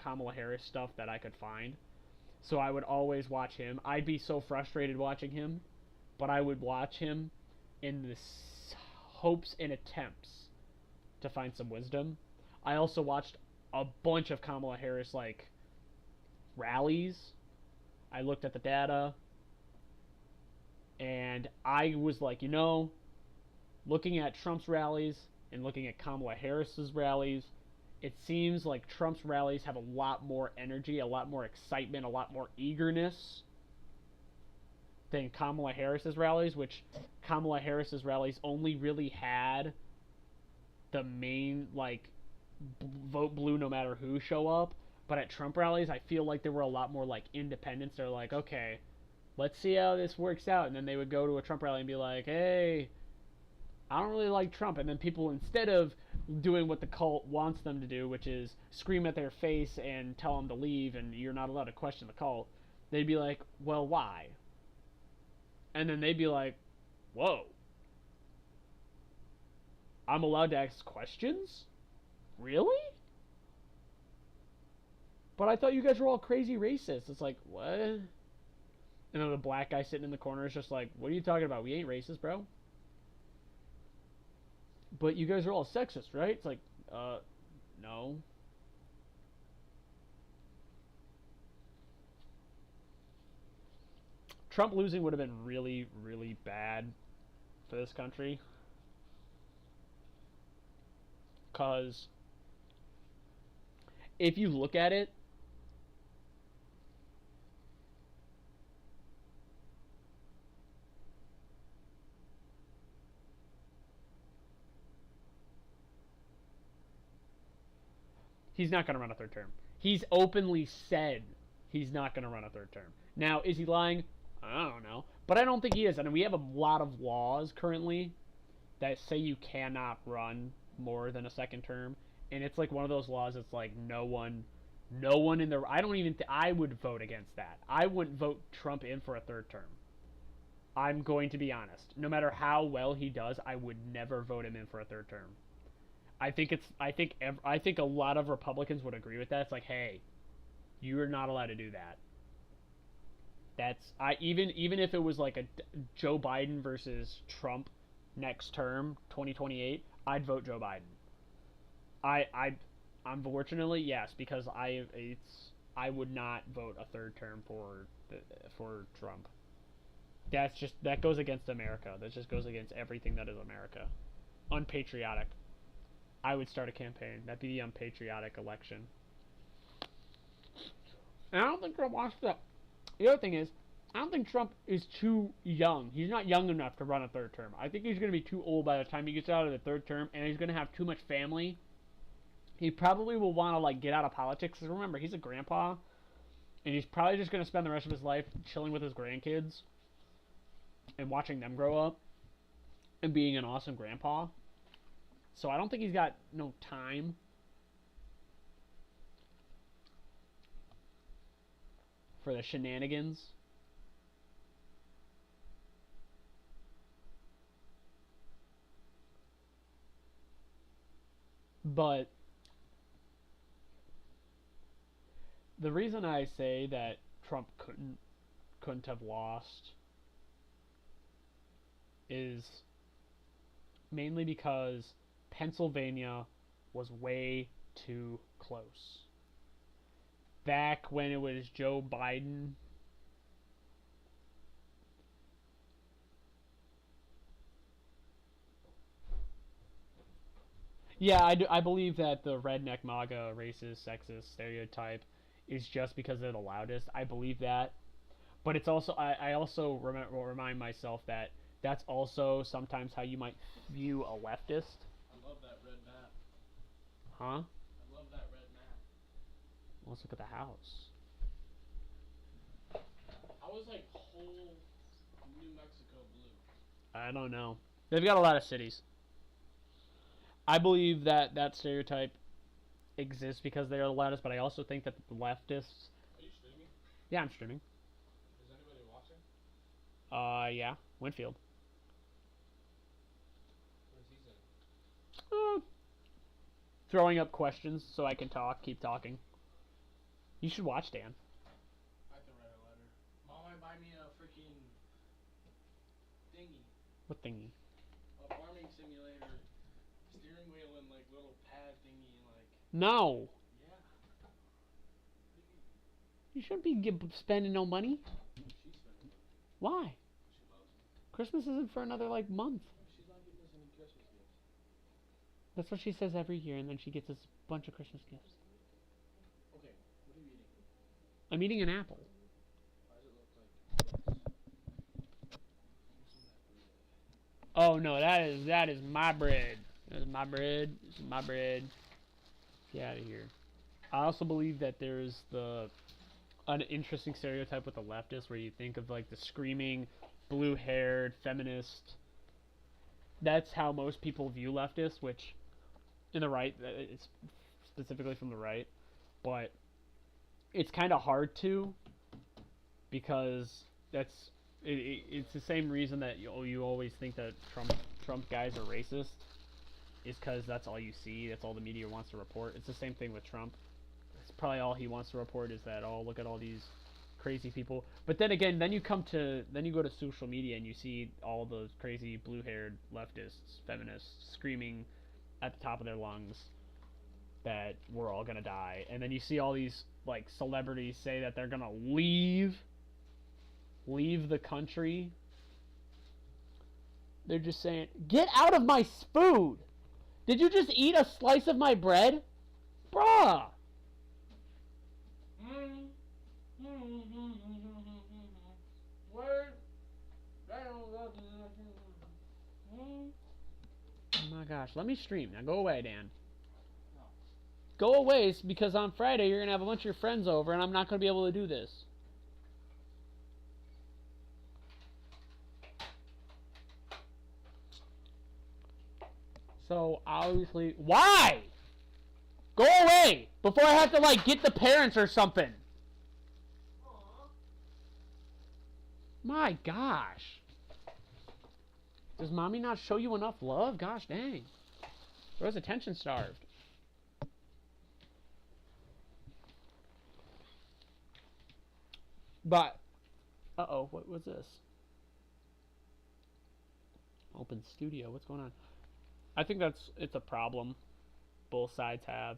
Kamala Harris stuff that I could find. So I would always watch him. I'd be so frustrated watching him, but I would watch him in the hopes and attempts to find some wisdom. I also watched a bunch of Kamala Harris rallies. I looked at the data and I was like, looking at Trump's rallies and looking at Kamala Harris's rallies, it seems like Trump's rallies have a lot more energy, a lot more excitement, a lot more eagerness than Kamala Harris's rallies, which Kamala Harris's rallies only really had the main, vote blue no matter who show up. But at Trump rallies, I feel like there were a lot more, independents. They're like, okay, let's see how this works out. And then they would go to a Trump rally and be like, hey, I don't really like Trump. And then people, instead of doing what the cult wants them to do, which is scream at their face and tell them to leave, and you're not allowed to question the cult, they'd be like, well, why? And then they'd be like, whoa. I'm allowed to ask questions? Really? But I thought you guys were all crazy racists. It's like, what? And then the black guy sitting in the corner is just like, what are you talking about? We ain't racist, bro. But you guys are all sexist, right? It's like, no. Trump losing would have been really, really bad for this country. Because if you look at it, he's not going to run a third term. He's openly said he's not going to run a third term. Now, is he lying? I don't know. But I don't think he is. And we have a lot of laws currently that say you cannot run more than a second term. And it's like one of those laws that's like no one in the... I don't even... I would vote against that. I wouldn't vote Trump in for a third term. I'm going to be honest. No matter how well he does, I would never vote him in for a third term. I think a lot of Republicans would agree with that. It's like, hey, you are not allowed to do that. Even if it was like a Joe Biden versus Trump next term, 2028, I'd vote Joe Biden. Unfortunately, yes, because I would not vote a third term for Trump. That goes against America. That just goes against everything that is America. Unpatriotic. I would start a campaign. That'd be the unpatriotic election. And I don't think Trump wants that. The other thing is, I don't think Trump is too young. He's not young enough to run a third term. I think he's going to be too old by the time he gets out of the third term, and he's going to have too much family. He probably will want to get out of politics. Because remember, he's a grandpa, and he's probably just going to spend the rest of his life chilling with his grandkids and watching them grow up and being an awesome grandpa. So I don't think he's got no time. For the shenanigans. But the reason I say that Trump couldn't have lost is mainly because Pennsylvania was way too close. Back when it was Joe Biden, yeah, I believe that the redneck MAGA racist, sexist stereotype is just because they're the loudest. I believe that. But it's also, I also remind myself that that's also sometimes how you might view a leftist. I love that red map. Huh? I love that red map. Let's look at the house. How is like whole New Mexico blue? I don't know. They've got a lot of cities. I believe that that stereotype exists because they're the loudest, but I also think that the leftists... Are you streaming? Yeah, I'm streaming. Is anybody watching? Yeah. Winfield. What is he saying? Throwing up questions so I can keep talking. You should watch, Dan. I have to write a letter. Mom might buy me a freaking thingy. What thingy? A farming simulator, steering wheel, and like little pad thingy, and like. No. Yeah. You shouldn't be spending no money. She's spending money. Why? She loves me. Christmas isn't for another month. She's not getting us any Christmas gifts. That's what she says every year, and then she gets us a bunch of Christmas gifts. Okay, what are you eating? I'm eating an apple. Why does it look like? Oh no, that is my bread. That is my bread. This is my bread. Get out of here. I also believe that there's an interesting stereotype with the leftists where you think of the screaming, blue-haired feminist. That's how most people view leftists, which in the right. It's specifically from the right, but it's kind of hard to, because it's the same reason that you always think that Trump guys are racist, is because that's all you see. That's all the media wants to report. It's the same thing with Trump. It's probably all he wants to report is that, oh, look at all these crazy people. But then again, then you go to social media and you see all those crazy blue-haired leftists, feminists screaming at the top of their lungs that we're all gonna die, and then you see all these like celebrities say that they're gonna leave the country. They're just saying, get out of my food. Did you just eat a slice of my bread? Bruh. Oh my gosh, let me stream. Now go away, Dan. Go away, because on Friday you're going to have a bunch of your friends over and I'm not going to be able to do this. So, obviously... Why? Go away! Before I have to, like, get the parents or something. My gosh. Does mommy not show you enough love? Gosh dang. Rose attention starved. But, uh-oh, what was this? Open studio, what's going on? I think it's a problem both sides have,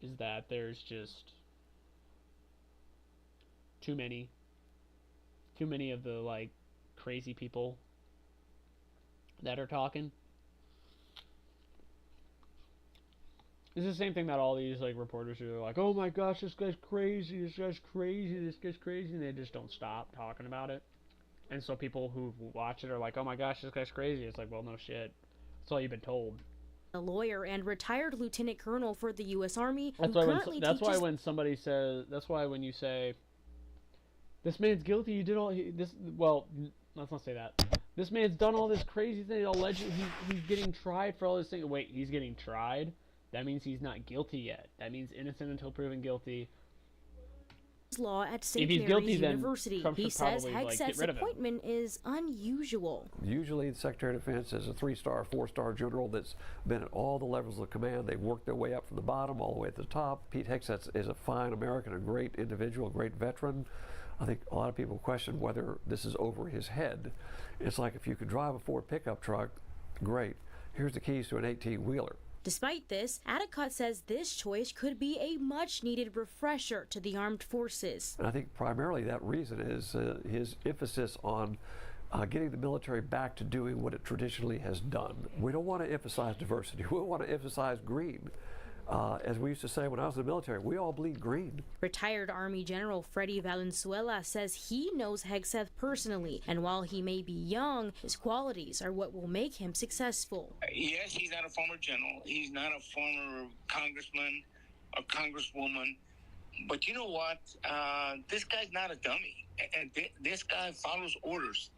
is that there's just too many of the, like, crazy people that are talking. It's the same thing that all these, like, reporters are like, oh my gosh, this guy's crazy, this guy's crazy, this guy's crazy, and they just don't stop talking about it. And so people who watch it are like, oh my gosh, this guy's crazy. It's like, well, no shit. That's all you've been told. A lawyer and retared lieutenant colonel for the U.S. Army. That's why when somebody says, that's why when you say, this man's guilty, you did all this. Well, let's not say that. This man's done all this crazy thing. Allegedly, he's getting tried for all this thing. Wait, he's getting tried? That means he's not guilty yet. That means innocent until proven guilty. Law at St. Mary's University. He says Hegseth's appointment is unusual. Usually, the Secretary of Defense is a 3-star, 4-star general that's been at all the levels of command. They've worked their way up from the bottom all the way to the top. Pete Hegseth is a fine American, a great individual, a great veteran. I think a lot of people question whether this is over his head. It's like, if you could drive a Ford pickup truck, great. Here's the keys to an 18-wheeler. Despite this, Adicott says this choice could be a much-needed refresher to the armed forces. And I think primarily that reason is his emphasis on getting the military back to doing what it traditionally has done. We don't want to emphasize diversity. We want to emphasize green. As we used to say when I was in the military, we all bleed green. Retired Army General Freddy Valenzuela says he knows Hegseth personally, and while he may be young, his qualities are what will make him successful. Yes, he's not a former general. He's not a former congressman or congresswoman. But you know what? This guy's not a dummy. And this guy follows orders.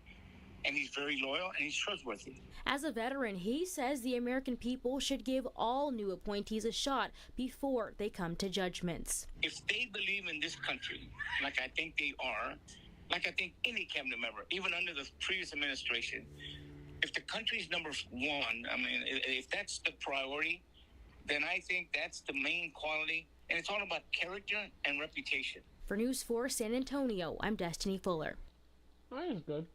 And he's very loyal and he's trustworthy. As a veteran, he says the American people should give all new appointees a shot before they come to judgments. If they believe in this country, like I think they are, like I think any cabinet member, even under the previous administration, if the country's number one, I mean, if that's the priority, then I think that's the main quality. And it's all about character and reputation. For News 4 San Antonio, I'm Destiny Fuller. That is good.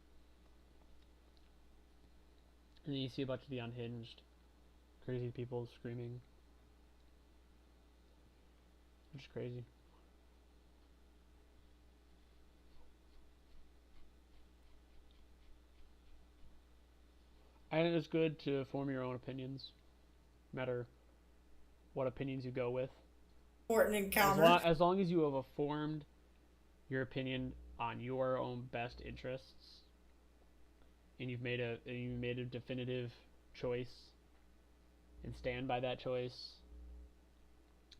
And then you see a bunch of the unhinged, crazy people screaming. Which is crazy. I think it's good to form your own opinions, no matter what opinions you go with. Important encounter. As long as you have formed your opinion on your own best interests, and you've made a definitive choice and stand by that choice,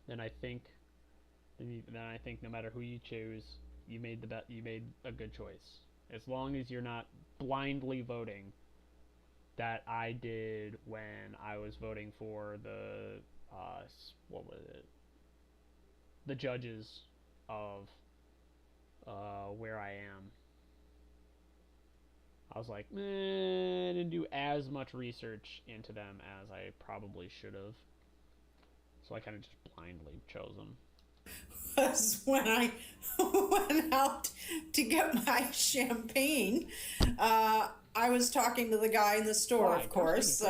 then I think no matter who you choose, you made a good choice. As long as you're not blindly voting that I did when I was voting for the what was it? The judges of where I am. I was like, I didn't do as much research into them as I probably should have. So I kind of just blindly chose them. Was when I went out to get my champagne, I was talking to the guy in the store, of course,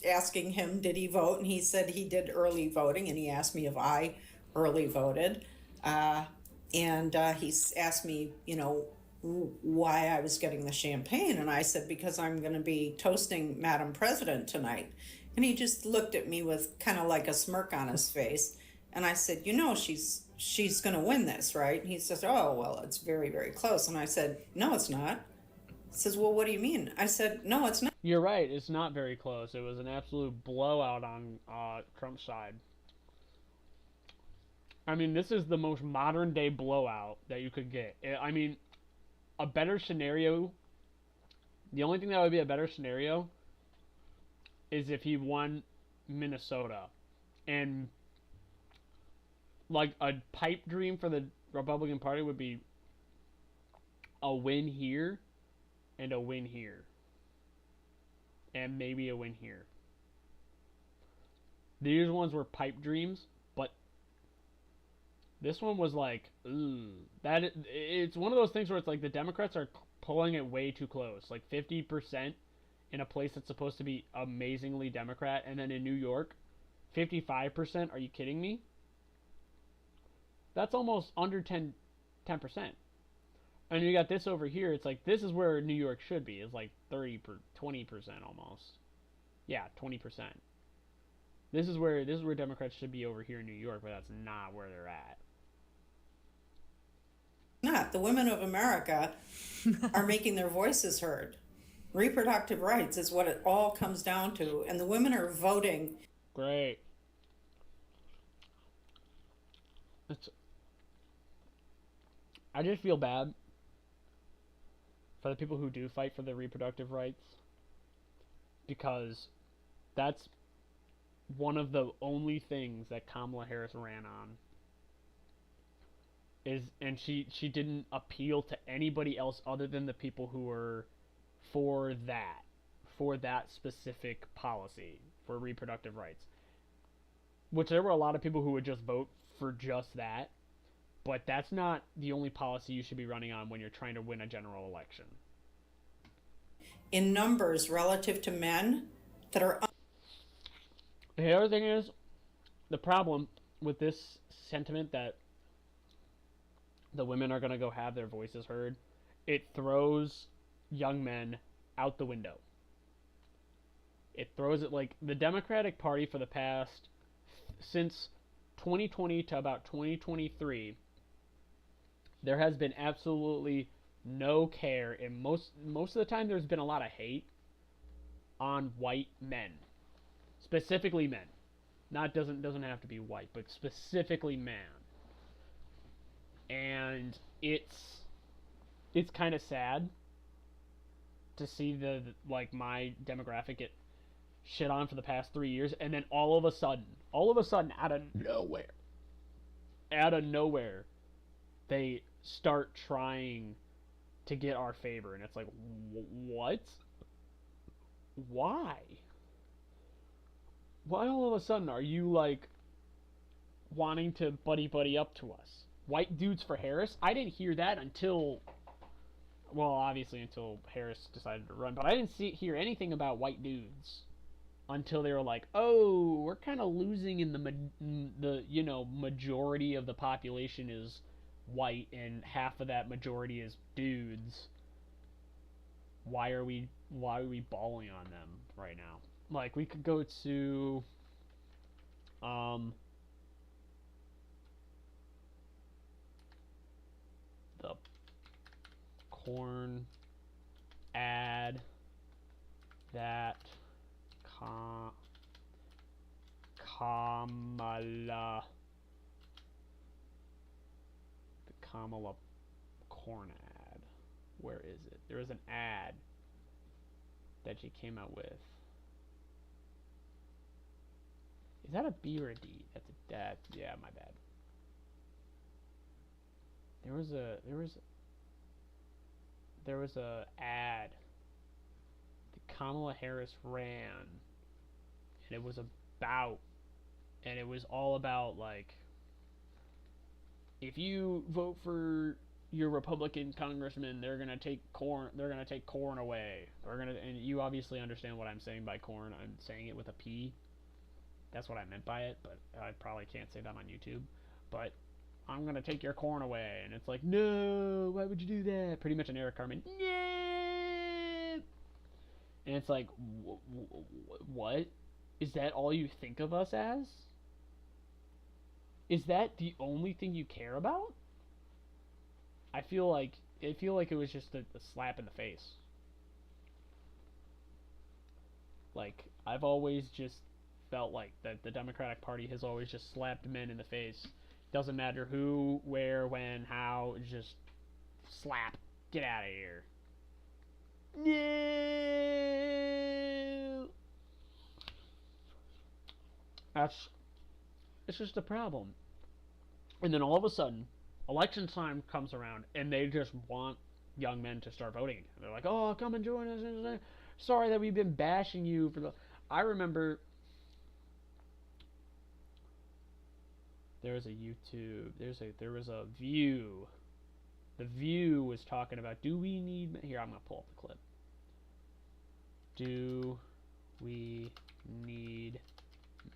asking him, did he vote? And he said he did early voting, and he asked me if I early voted. And he asked me, you know, why I was getting the champagne. And I said, because I'm going to be toasting Madam President tonight. And he just looked at me with kind of like a smirk on his face. And I said, you know, she's going to win this, right? And he says, oh, well, it's very, very close. And I said, no, it's not. He says, well, what do you mean? I said, no, it's not. You're right. It's not very close. It was an absolute blowout on Trump's side. I mean, this is the most modern day blowout that you could get. I mean, a better scenario, the only thing that would be a better scenario is if he won Minnesota. And like a pipe dream for the Republican Party would be a win here and a win here. And maybe a win here. These ones were pipe dreams, but this one was like, it's one of those things where it's like the Democrats are pulling it way too close. Like 50% in a place that's supposed to be amazingly Democrat, and then in New York, 55%? Are you kidding me? That's almost under 10%. And you got this over here, it's like, this is where New York should be. It's like 20% almost. Yeah, 20%. This is where Democrats should be over here in New York, but that's not where they're at. Not. The women of America are making their voices heard. Reproductive rights is what it all comes down to, and the women are voting. Great. I just feel bad for the people who do fight for the reproductive rights, because that's one of the only things that Kamala Harris ran on. And she didn't appeal to anybody else other than the people who were for that specific policy for reproductive rights. Which there were a lot of people who would just vote for just that, but that's not the only policy you should be running on when you're trying to win a general election. In numbers relative to men that are... The other thing is, the problem with this sentiment that the women are going to go have their voices heard, it throws young men out the window. It throws it like the Democratic Party for the past, since 2020 to about 2023, there has been absolutely no care, and most of the time there's been a lot of hate on white men, specifically men. Not doesn't have to be white, but specifically man. And it's kind of sad to see the like my demographic get shit on for the past 3 years, and then all of a sudden out of nowhere they start trying to get our favor, and it's like, what? Why all of a sudden are you like wanting to buddy up to us? White dudes for Harris? I didn't hear that until, well, obviously until Harris decided to run, but I didn't hear anything about white dudes until they were like, oh, we're kind of losing in the you know, majority of the population is white and half of that majority is dudes. Why are we balling on them right now? Like, we could go to the corn ad that Kamala corn ad. Where is it? There is an ad. that she came out with. Is that a B or a D? Yeah, my bad. There was a ad that Kamala Harris ran, and it was all about, like, if you vote for your Republican congressman, they're gonna take corn away. And you obviously understand what I'm saying by corn. I'm saying it with a P. That's what I meant by it, but I probably can't say that on YouTube. But I'm gonna take your corn away, and it's like, no, why would you do that? Pretty much an Eric Carmen, no. And it's like, what? Is that all you think of us as? Is that the only thing you care about? I feel like it was just a slap in the face. Like, I've always just felt like that the Democratic Party has always just slapped men in the face. Doesn't matter who, where, when, how, just slap. Get out of here. No. It's just a problem. And then all of a sudden, election time comes around, and they just want young men to start voting again. They're like, oh, come and join us. Sorry that we've been bashing you for the... I remember there was a YouTube, there was a View. The View was talking about, do we need... Here, I'm going to pull up the clip. Do we need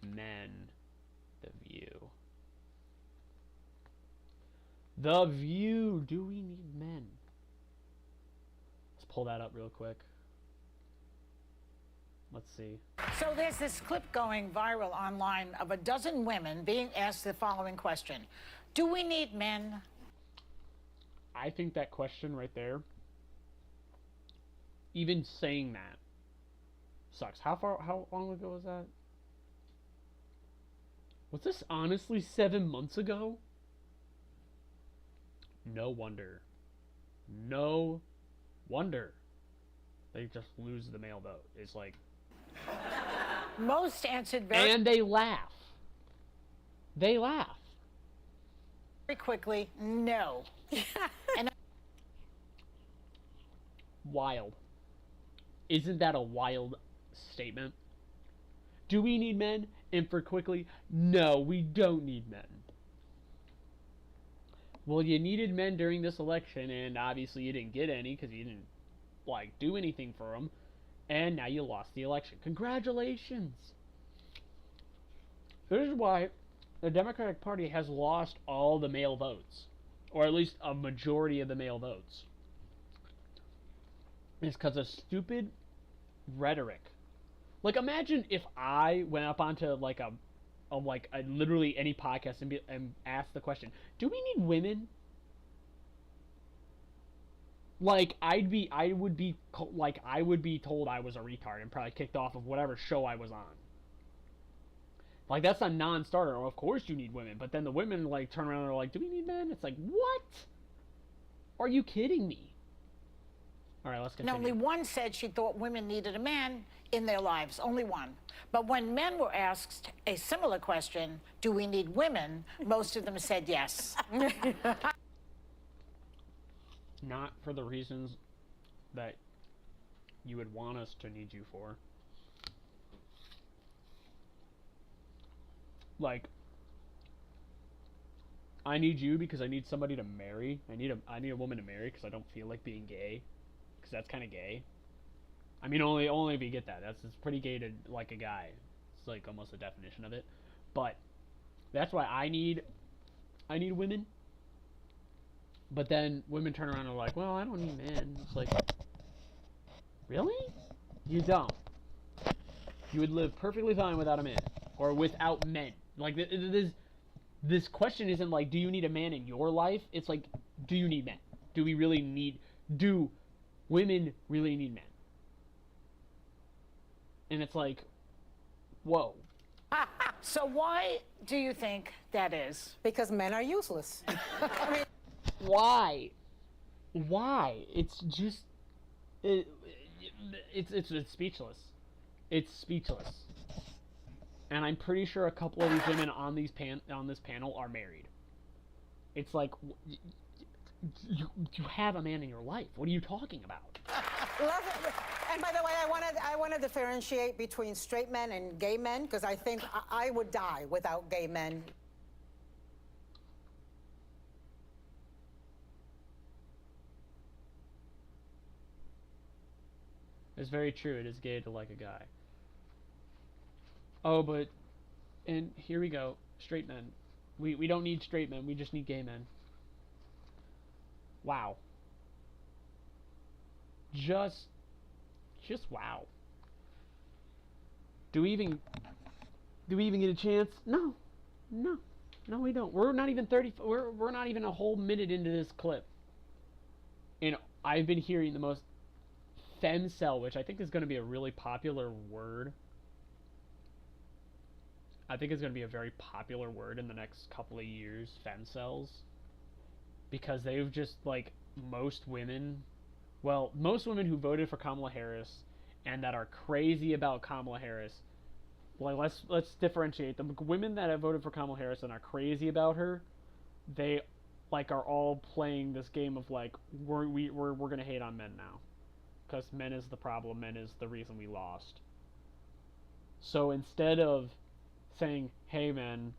men? The View. The View. Do we need men? Let's pull that up real quick. Let's see. So there's this clip going viral online of a dozen women being asked the following question. Do we need men? I think that question right there, even saying that, sucks. How long ago was that? Was this honestly 7 months ago? No wonder. No wonder they just lose the male vote. It's like... Most answered very... And they laugh. They laugh. Very quickly, no. And wild. Isn't that a wild statement? Do we need men? And for quickly, no, we don't need men. Well, you needed men during this election, and obviously you didn't get any because you didn't, like, do anything for them. And now you lost the election. Congratulations! This is why the Democratic Party has lost all the male votes. Or at least a majority of the male votes. It's because of stupid rhetoric. Like, imagine if I went up onto, like, literally any podcast and asked the question, do we need women? Like, I would be told I was a retard and probably kicked off of whatever show I was on. Like, that's a non-starter. Of course you need women. But then the women, like, turn around and are like, do we need men? It's like, what? Are you kidding me? All right, let's continue. only one said she thought women needed a man in their lives. Only one. But when men were asked a similar question, do we need women? Most of them said yes. Not for the reasons that you would want us to need you for. Like, I need you because I need somebody to marry. I need a woman to marry because I don't feel like being gay. Because that's kind of gay. I mean, only if you get that. It's pretty gay to like a guy. It's like almost the definition of it. But that's why I need women. But then women turn around and are like, well, I don't need men. It's like, really? You don't. You would live perfectly fine without a man. Or without men. Like, this question isn't like, do you need a man in your life? It's like, do you need men? Do women really need men? And it's like, whoa. So why do you think that is? Because men are useless. I mean, why? It's just... it's speechless. It's speechless. And I'm pretty sure a couple of these women on this panel are married. It's like, you have a man in your life. What are you talking about? And by the way, I want to differentiate between straight men and gay men, because I think I would die without gay men. It's very true. It is gay to like a guy. Oh, but, and here we go. Straight men. We don't need straight men. We just need gay men. Wow. Just wow. Do we even get a chance? No, we don't. We're not even 30. We're not even a whole minute into this clip, and I've been hearing the most femcel, which I think is going to be a really popular word. I think it's going to be a very popular word in the next couple of years, femcels, because they've just, like, most women who voted for Kamala Harris and that are crazy about Kamala Harris, like, let's differentiate them. Women that have voted for Kamala Harris and are crazy about her, they, like, are all playing this game of, like, we're gonna hate on men now, because men is the problem, men is the reason we lost. So instead of saying, hey men,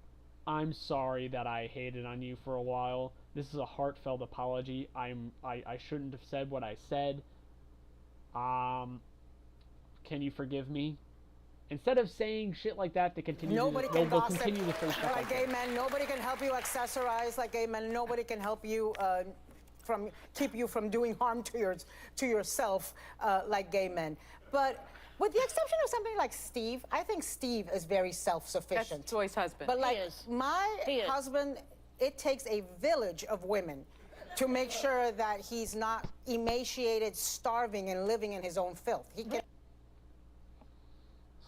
I'm sorry that I hated on you for a while, this is a heartfelt apology, I shouldn't have said what I said, can you forgive me? Instead of saying shit like that, they continue they'll continue to say stuff like gay men. Nobody can help you accessorize like gay men. Nobody can help you keep you from doing harm to yourself like gay men. But with the exception of somebody like Steve, I think Steve is very self-sufficient. That's Joy's husband. But like my husband, it takes a village of women to make sure that he's not emaciated, starving, and living in his own filth. He can. It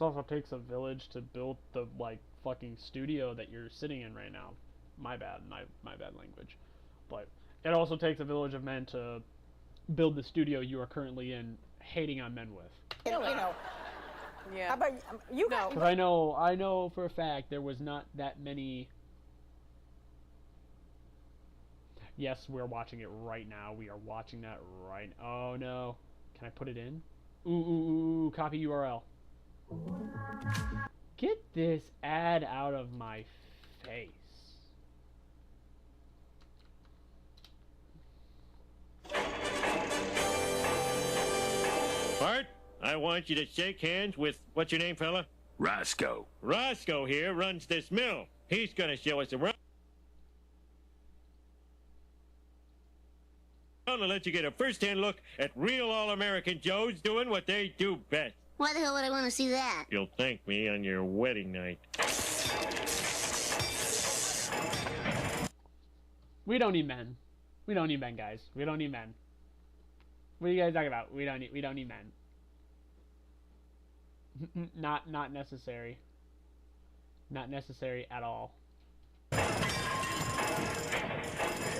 also takes a village to build the, like, fucking studio that you're sitting in right now. My bad language. But it also takes a village of men to build the studio you are currently in, hating on men with. You know. Yeah. How about you guys? Because I know for a fact there was not that many. Yes, we're watching it right now. We are watching that right. Oh no! Can I put it in? Ooh! Copy URL. Get this ad out of my face. Bart, I want you to shake hands with, what's your name, fella? Roscoe. Roscoe here runs this mill. He's gonna show us around and let you get a first-hand look at real all-American Joes doing what they do best. Why the hell would I want to see that? You'll thank me on your wedding night. We don't need men. We don't need men, guys. We don't need men. What are you guys talking about? We don't need men. Not necessary. Not necessary at all.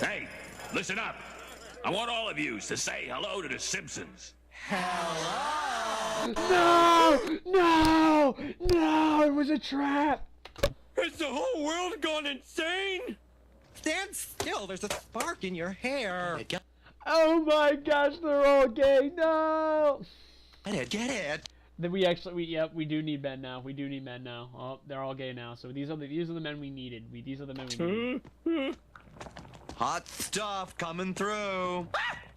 Hey, listen up. I want all of you to say hello to the Simpsons. No! It was a trap! Has the whole world gone insane? Stand still, there's a spark in your hair. Oh my gosh, they're all gay, no! Get it. Then we do need men now. We do need men now. Oh, they're all gay now. So these are the men we needed. These are the men we needed. Hot stuff coming through.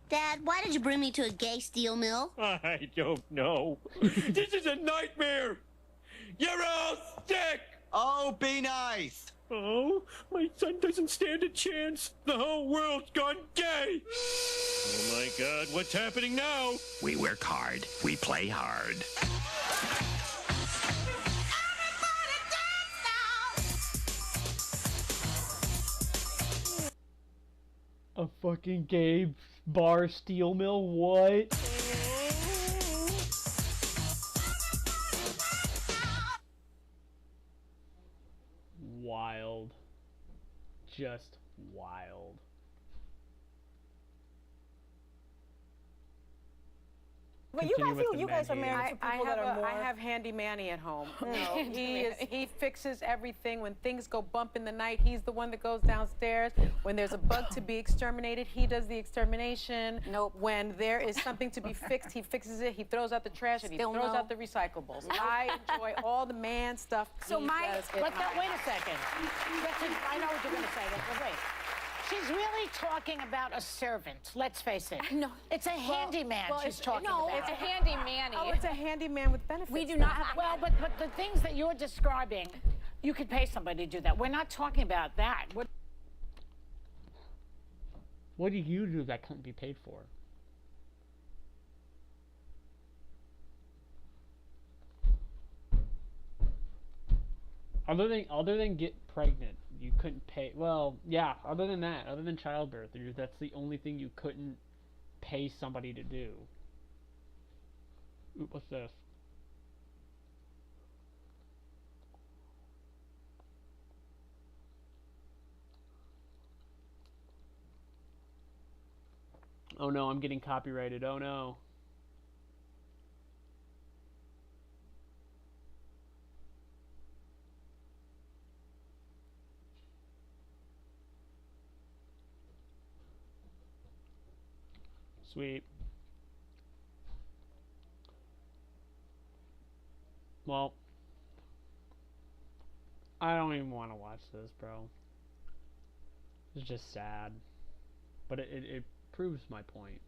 Dad, why did you bring me to a gay steel mill? I don't know. This is a nightmare. You're all sick. Oh, be nice. Oh, my son doesn't stand a chance. The whole world's gone gay. Oh my God, what's happening now? We work hard. We play hard. A fucking gay bar steel mill? What? Wild. Just wild. But you continue guys with feel the you guys are men married hating. to people that are more. I have Handy Manny at home. No, he fixes everything. When things go bump in the night, he's the one that goes downstairs. When there's a bug to be exterminated, he does the extermination. Nope. When there is something to be fixed, he fixes it. He throws out the trash and he Still throws no. out the recyclables. I enjoy all the man stuff. So he my, does at wait my a second. Listen, I know what you're going to say, but wait. She's really talking about a servant. Let's face it. No, it's a handyman she's talking about. No, it's a handyman. Oh, it's a handyman with benefits. We do not have. Well, but the things that you're describing, you could pay somebody to do that. We're not talking about that. What do you do that couldn't be paid for? Other than get pregnant, you couldn't pay. Well, yeah. Other than that, other than childbirth, that's the only thing you couldn't pay somebody to do. Ooh, what's this? Oh no, I'm getting copyrighted. Oh no. Sweet. Well, I don't even want to watch this, bro. It's just sad. But it proves my point.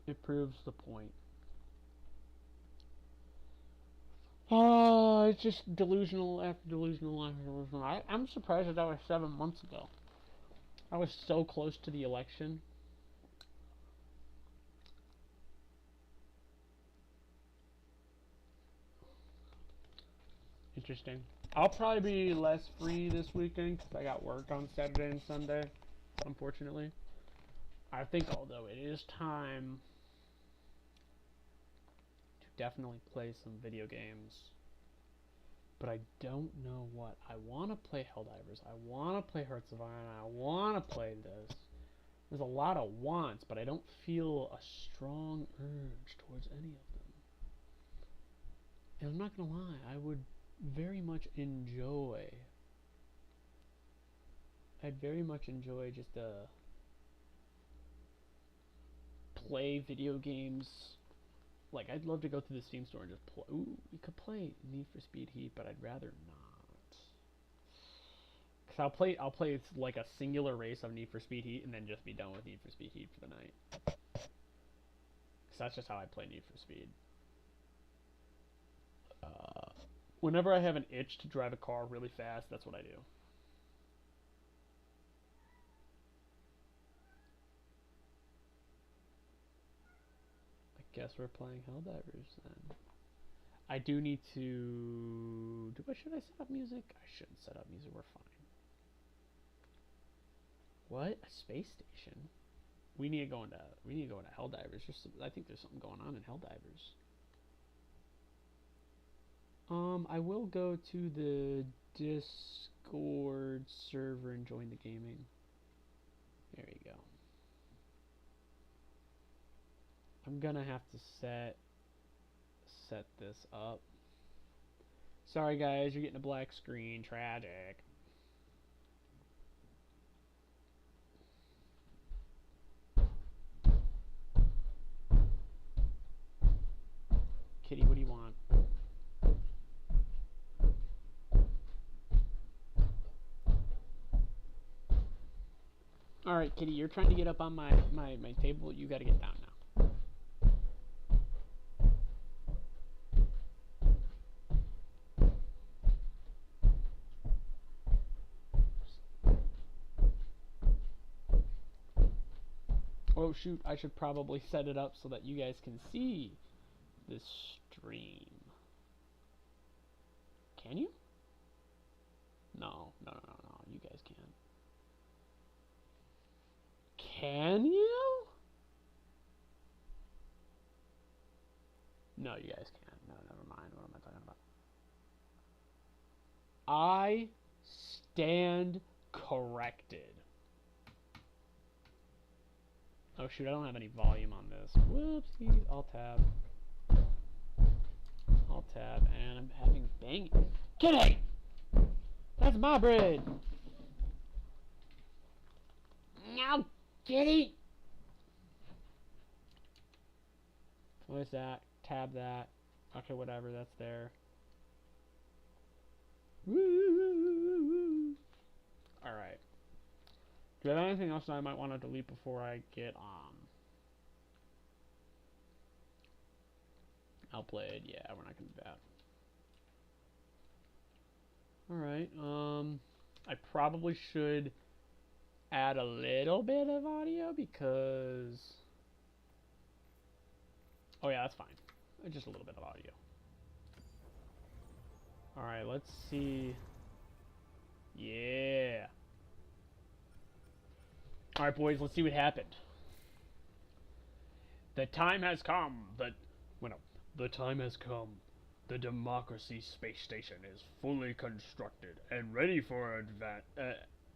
It proves the point. Oh, it's just delusional after delusional after delusional. I'm surprised that was 7 months ago. I was so close to the election. Interesting. I'll probably be less free this weekend because I got work on Saturday and Sunday, unfortunately. I think, although it is time to definitely play some video games. But I don't know what. I want to play Helldivers. I want to play Hearts of Iron. I want to play this. There's a lot of wants, but I don't feel a strong urge towards any of them. And I'm not going to lie. I would very much enjoy. I'd very much enjoy just play video games. Like, I'd love to go to the Steam store and just play. Ooh, we could play Need for Speed Heat, but I'd rather not. Cause I'll play like a singular race of Need for Speed Heat and then just be done with Need for Speed Heat for the night. Cause that's just how I play Need for Speed. Whenever I have an itch to drive a car really fast, that's what I do. Guess we're playing Helldivers then. I do need to... Should I set up music? I shouldn't set up music, we're fine. What? A space station? We need to go into Helldivers. I think there's something going on in Helldivers. I will go to the Discord server and join the gaming. There you go. I'm gonna have to set this up. Sorry guys, you're getting a black screen. Tragic. Kitty, what do you want? Alright, Kitty, you're trying to get up on my table. You gotta get down now. Oh shoot, I should probably set it up so that you guys can see this stream. Can you? No, you guys can't. Can you? No, you guys can't. No, never mind. What am I talking about? I stand corrected. Oh shoot, I don't have any volume on this. Whoopsie. Alt tab. Alt tab, and I'm having bang. Kitty! That's my bread! No, kitty! What is that? Tab that. Okay, whatever, that's there. Woo! Alright. Do I have anything else that I might want to delete before I get outplayed? Yeah, we're not gonna do that. Alright, I probably should add a little bit of audio because... Oh yeah, that's fine. Just a little bit of audio. Alright, let's see. Yeah. Alright, boys, let's see what happened. The time has come. The time has come. The Democracy Space Station is fully constructed and ready for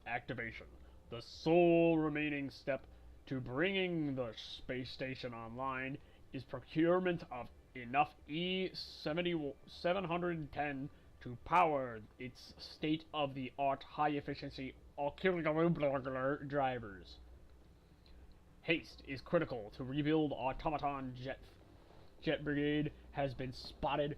activation. The sole remaining step to bringing the space station online is procurement of enough E-710 to power its state-of-the-art high-efficiency auxiliary drivers. Haste is critical to rebuild automaton jet brigade has been spotted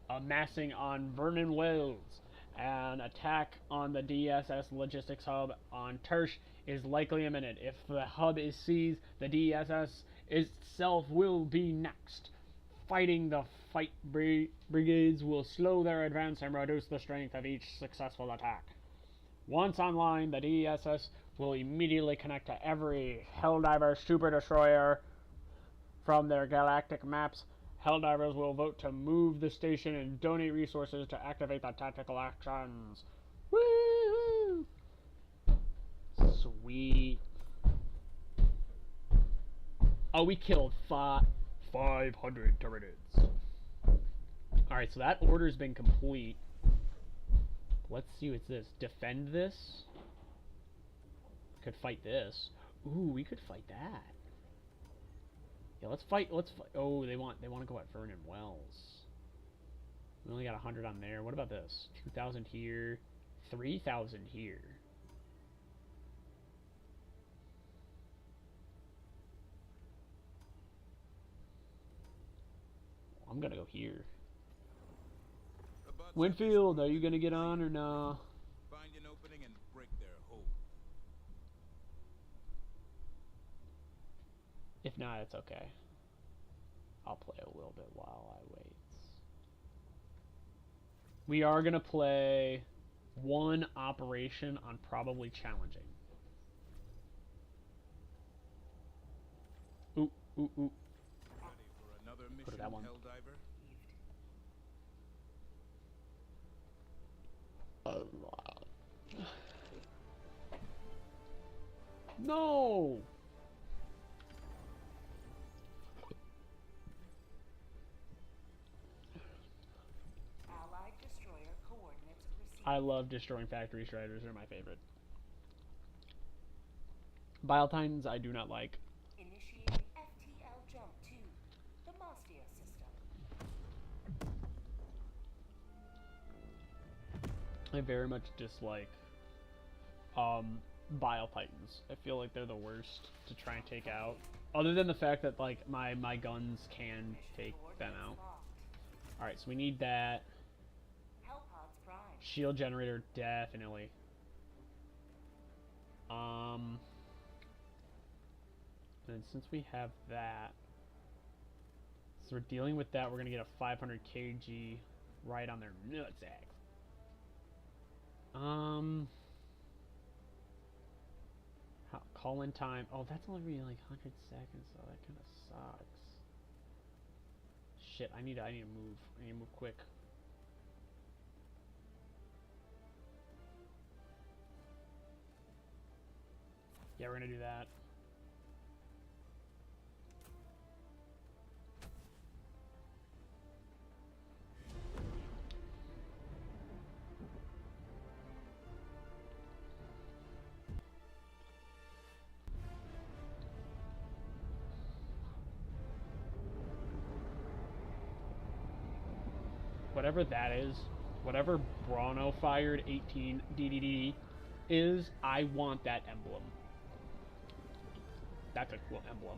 amassing on Vernon Wells. An attack on the DSS logistics hub on Tersh is likely imminent. If the hub is seized, the DSS itself will be next. Fighting the fight brigades will slow their advance and reduce the strength of each successful attack. Once online, the DSS will immediately connect to every Helldiver super destroyer from their galactic maps. Helldivers will vote to move the station and donate resources to activate the tactical actions. Woo! Sweet. Oh, we killed 500 Tyranids. Alright, so that order's been complete. Let's see what's this. Defend this. Could fight this. Ooh, we could fight that. Yeah, let's fight. Oh, they want to go at Vernon Wells. We only got 100 on there. What about this? 2,000 here, 3,000 here. I'm gonna go here. Winfield, are you gonna get on or no? Find an opening and break their hold. If not, it's okay. I'll play a little bit while I wait. We are gonna play one operation on probably challenging. Ooh, ooh, ooh. Ready for another mission, Put it that one. Helldiver? No! Allied destroyer coordinates received. I love destroying factory striders. They're my favorite. Biotines I do not like. Initiating FTL jump to the Mostia system. I very much dislike Biotitans. I feel like they're the worst to try and take out. Other than the fact that like my guns can take them out. Alright, so we need that. Hellpods prime. Shield generator, definitely. And since we have that, so we're dealing with that, we're gonna get a 500 kg right on their nutsack. Call in time. Oh, that's only really like 100 seconds, so that kind of sucks. Shit, I need to move. I need to move quick. Yeah, we're gonna do that. whatever that is, whatever Brawno fired 18 DDD is, I want that emblem. That's a cool emblem.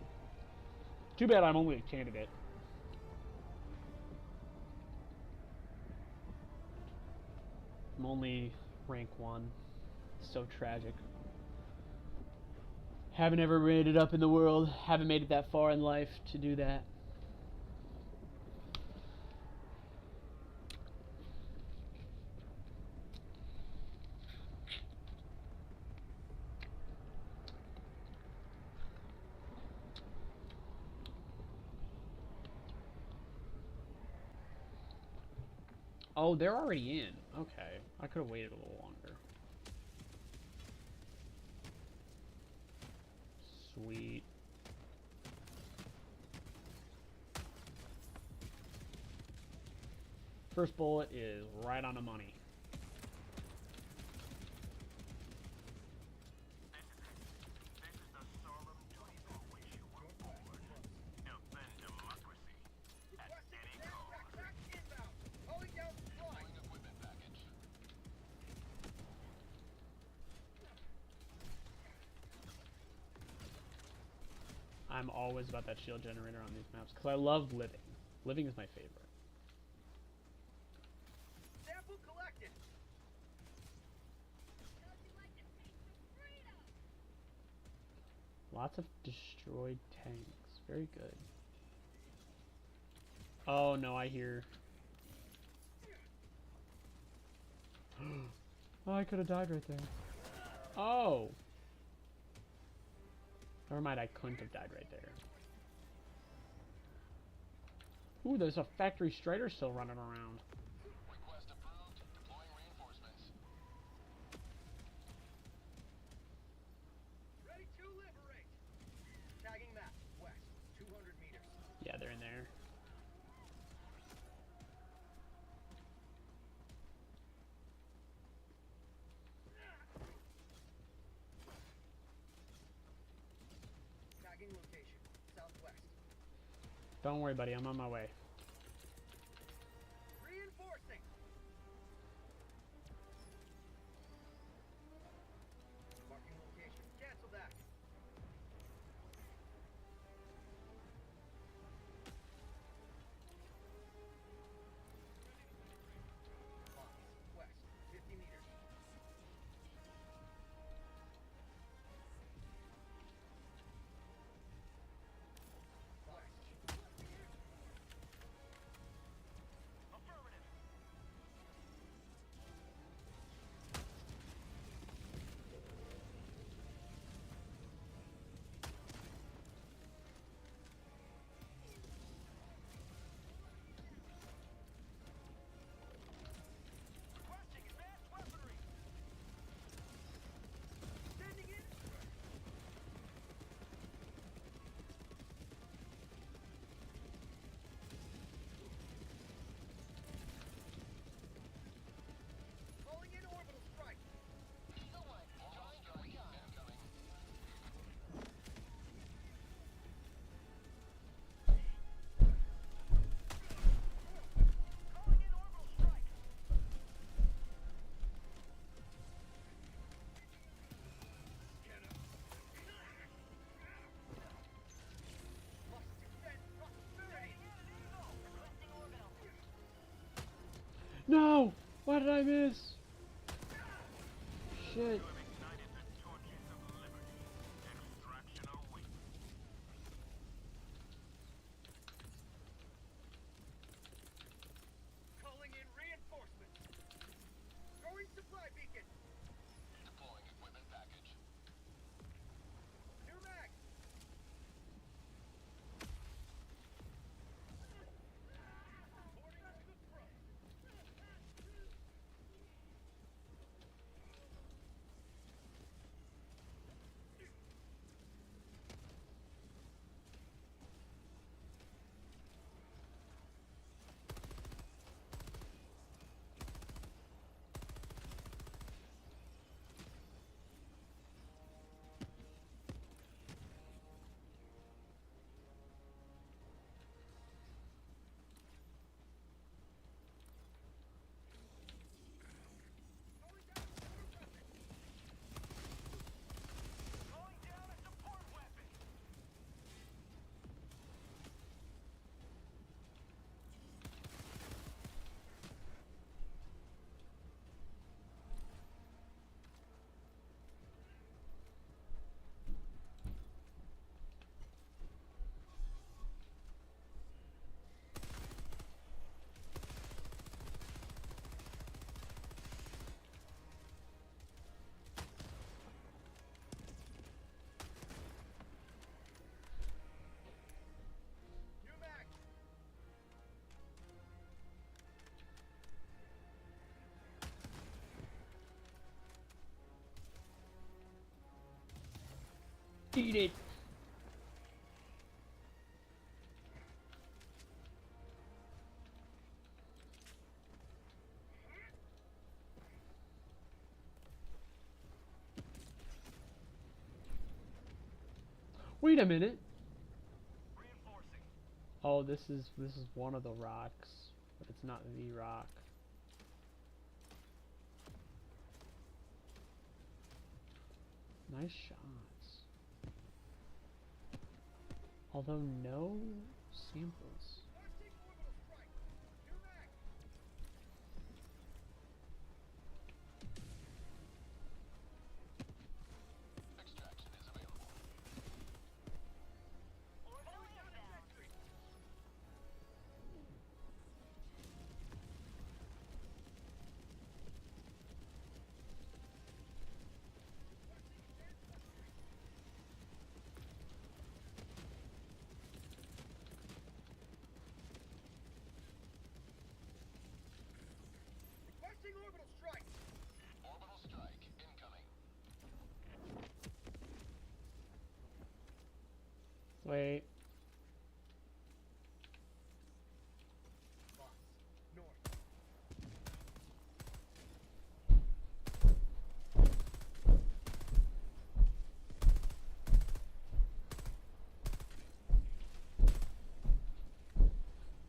Too bad I'm only a candidate. I'm only rank 1. So tragic. Haven't ever made it up in the world. Haven't made it that far in life to do that. Oh, they're already in. Okay. I could have waited a little longer. Sweet. First bullet is right on the money. I'm always about that shield generator on these maps because I love living. Living is my favorite. Sample collected. Lots of destroyed tanks. Very good. Oh no, I hear. Oh, I could have died right there. Oh. Never mind, I couldn't have died right there. Ooh, there's a factory strider still running around. Request approved. Deploying reinforcements. Ready to liberate. Tagging map. West. 200 meters. Yeah, they're in there. Tagging location. Southwest. Don't worry, buddy. I'm on my way. Reinforcing. Marking location. Cancel that. West. 50 meters. Calling in orbital strike. No! Why did I miss? Shit. Calling in reinforcements. Throwing supply beacon. Deploying equipment package. New mag. Boarding to the front. Eat it. Wait a minute. Oh, this is one of the rocks, but it's not the rock. Nice shots. Although no samples. Requesting orbital strike. Orbital strike incoming. Wait.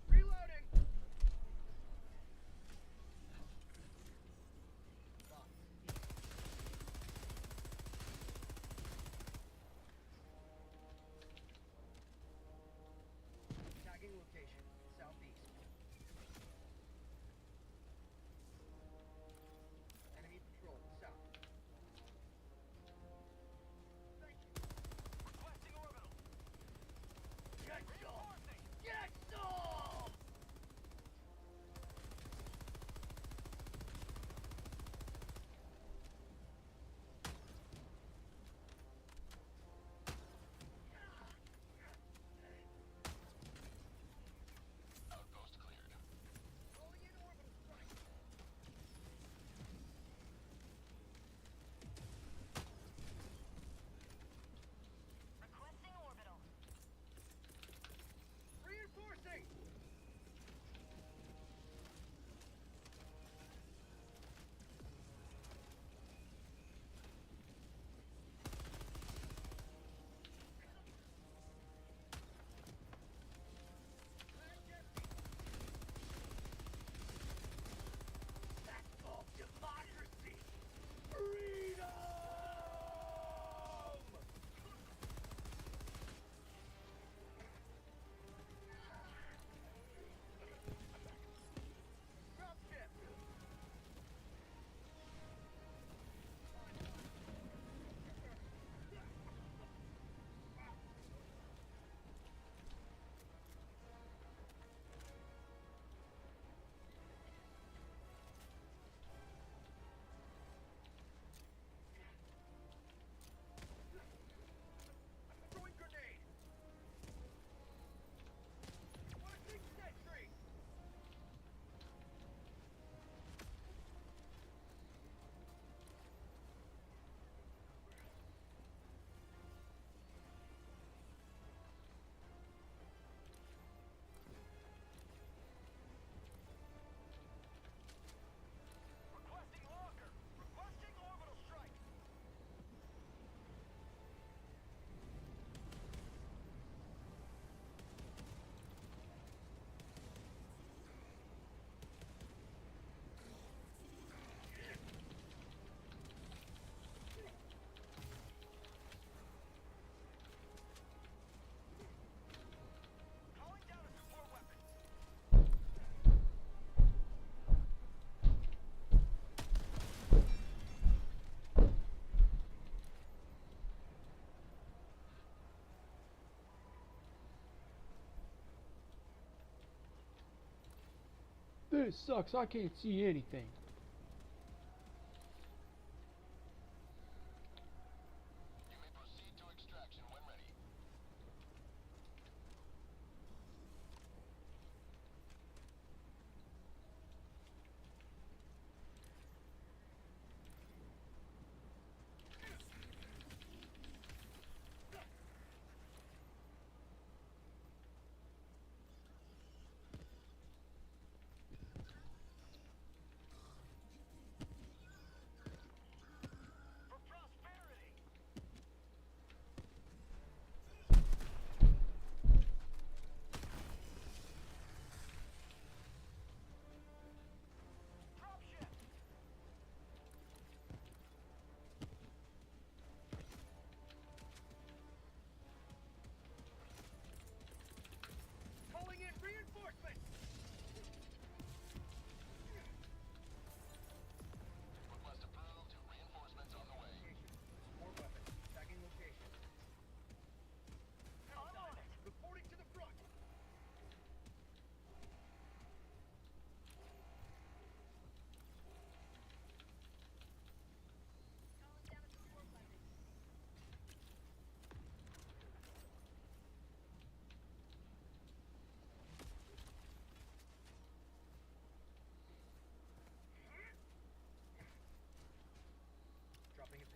Reloading. Tagging location, southeast. Enemy patrol, south. Thank you. Requesting orbital. Get some! Get some! Outpost cleared. Rolling in orbital strike. Requesting orbital. Reinforcing. That's called democracy. Freedom! Dropship. Throwing grenade. Launching sentry. Requesting locker. Requesting orbital strike. Calling down a support weapon. This sucks. I can't see anything. You may proceed to extraction when ready.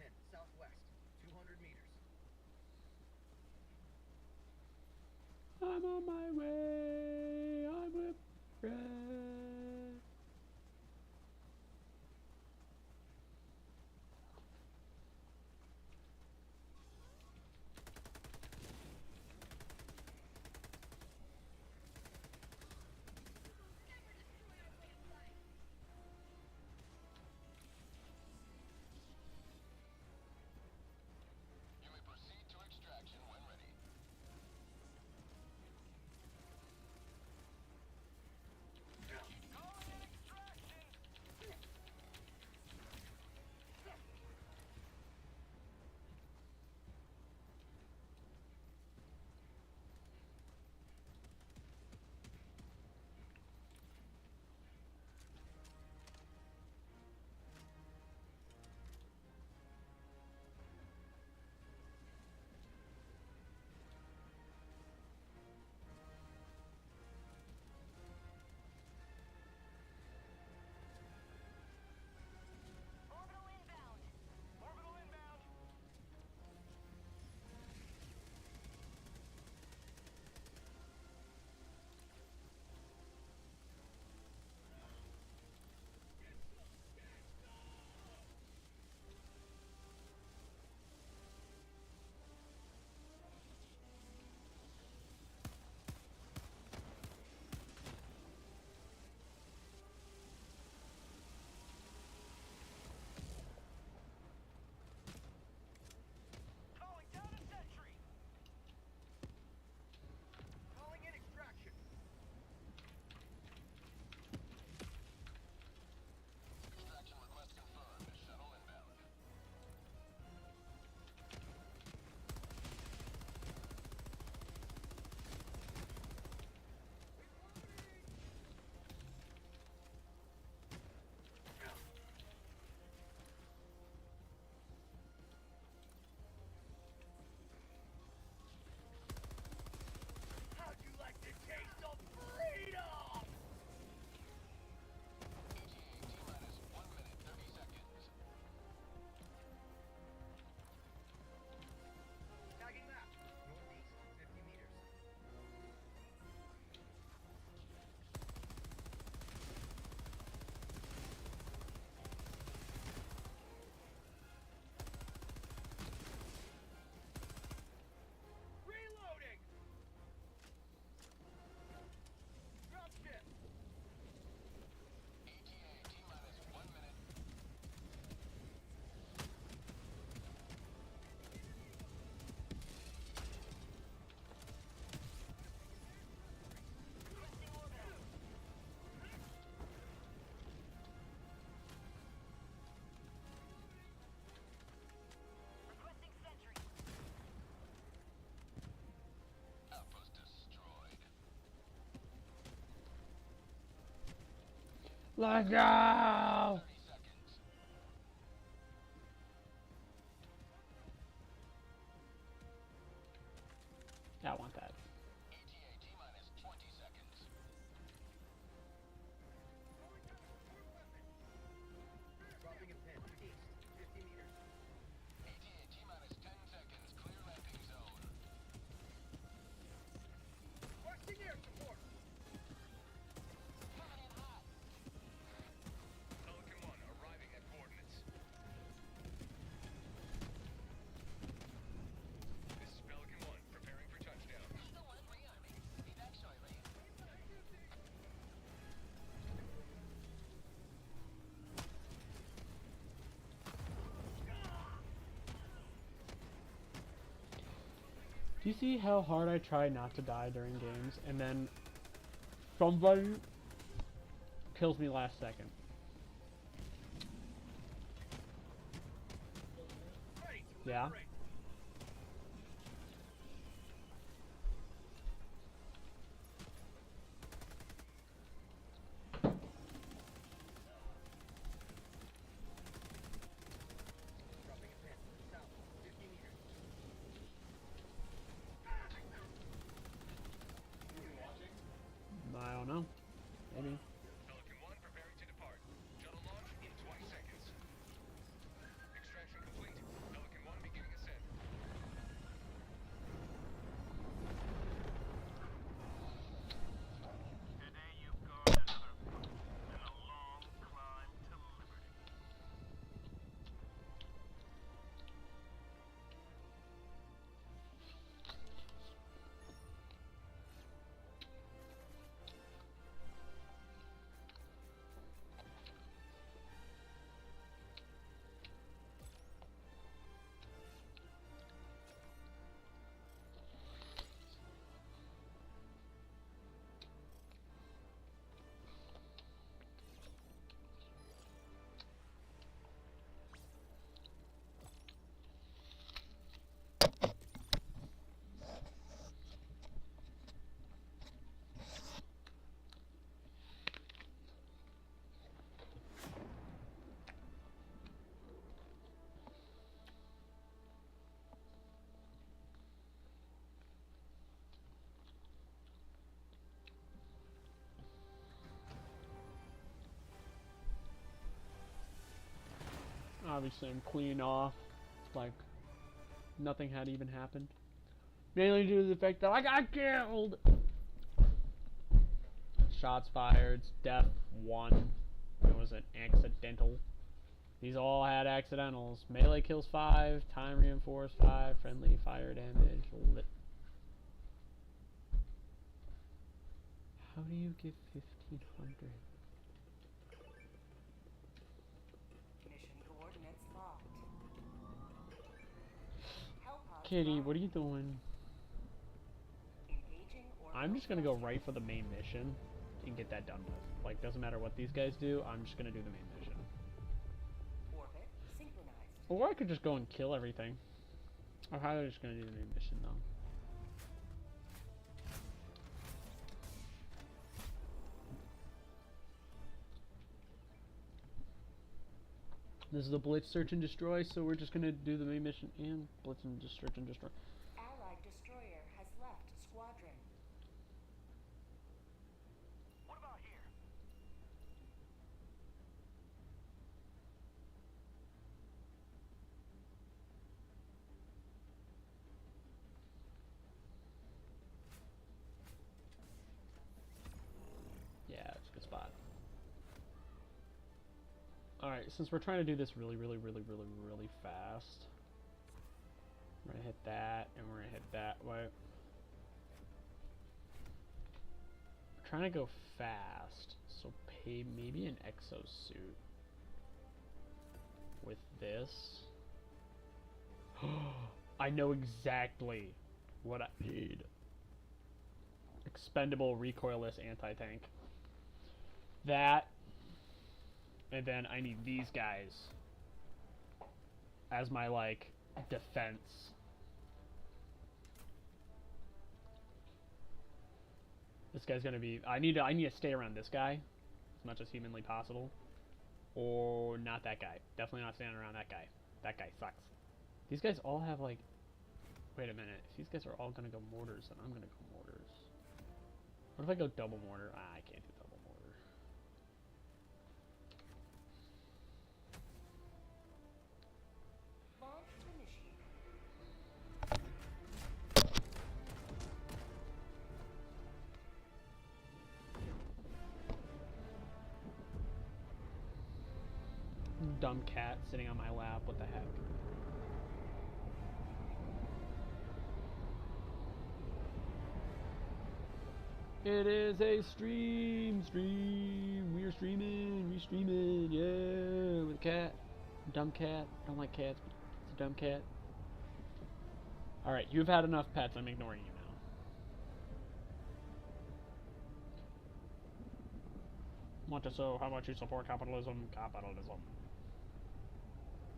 pin, southwest, 200 meters. I'm on my way. I'm with Brett. Calling down a sentry. Calling in extraction. Extraction request confirmed. Shuttle inbound. How'd you like the taste of freedom? ETA T-minus 1 minute, 30 seconds. Tagging map. Northeast, 50 meters. Reloading! Dropship! ETA T-minus 1 minute. Requesting sentry. Outpost destroyed. Let's go! 30 seconds. I want that. ETA T-minus 20 seconds. Dropping a pin east, 50 meters. ETA T-minus 10 seconds. Clear landing zone. Requesting air support. Coming in hot. Pelican 1 arriving at coordinates. This is Pelican 1 preparing for touchdown. Eagle 1 rearming. Be back shortly. Do you see how hard I try not to die during games, and then somebody kills me last second? Yeah? Dropping a pin south, 50 meters. I don't know. Maybe. Pelican 1 preparing to depart. Shuttle launch in 20 seconds. Extraction complete. Obviously, I'm clean off. Like, nothing had even happened. Mainly due to the fact that I got killed! Shots fired, death 1. It was an accidental. These all had accidentals. Melee kills 5, time reinforced 5, friendly fire damage lit. How do you give 1500? Mission coordinates locked. Help us Kitty, locked. what are you doing? Engaging or I'm just gonna go right for the main mission and get that done with. Like, doesn't matter what these guys do, I'm just gonna do the main mission. orbit synchronized. Or I could just go and kill everything. I'm probably just gonna do the main mission though. This is the Blitz Search and Destroy, so we're just gonna do the main mission and Blitz and just Search and Destroy. Allied destroyer has left squadron. What about here? Yeah, it's a good spot. Alright, since we're trying to do this really fast, we're gonna hit that, and we're gonna hit that way. We're trying to go fast, so pay maybe an exosuit with this. I know exactly what I need. Expendable recoilless anti-tank. That, and then I need these guys as my, like, defense. This guy's gonna be, I need to stay around this guy as much as humanly possible. Or not that guy. Definitely not standing around that guy. That guy sucks. These guys all have, like, wait a minute. If these guys are all gonna go mortars, then I'm gonna go mortars. What if I go double mortar? Ah, I can't do double mortar. Launch initiated. Dumb cat sitting on my lap. What the heck? It is a stream. We're streaming, yeah, with a cat. Dumb cat. Don't like cats, but it's a dumb cat. Alright, you've had enough pets. I'm ignoring you now. Want to show how much you support capitalism? Capitalism.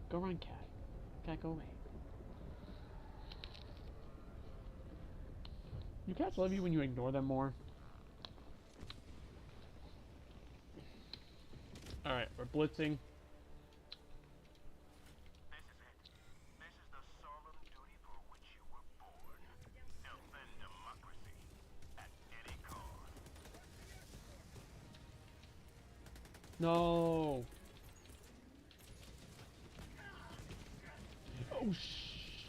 Go run, cat. Cat, go away. You cats love you when you ignore them more. Alright, we're blitzing. This is it. This is the solemn duty for which you were born. Defend democracy at any cost. No. Oh,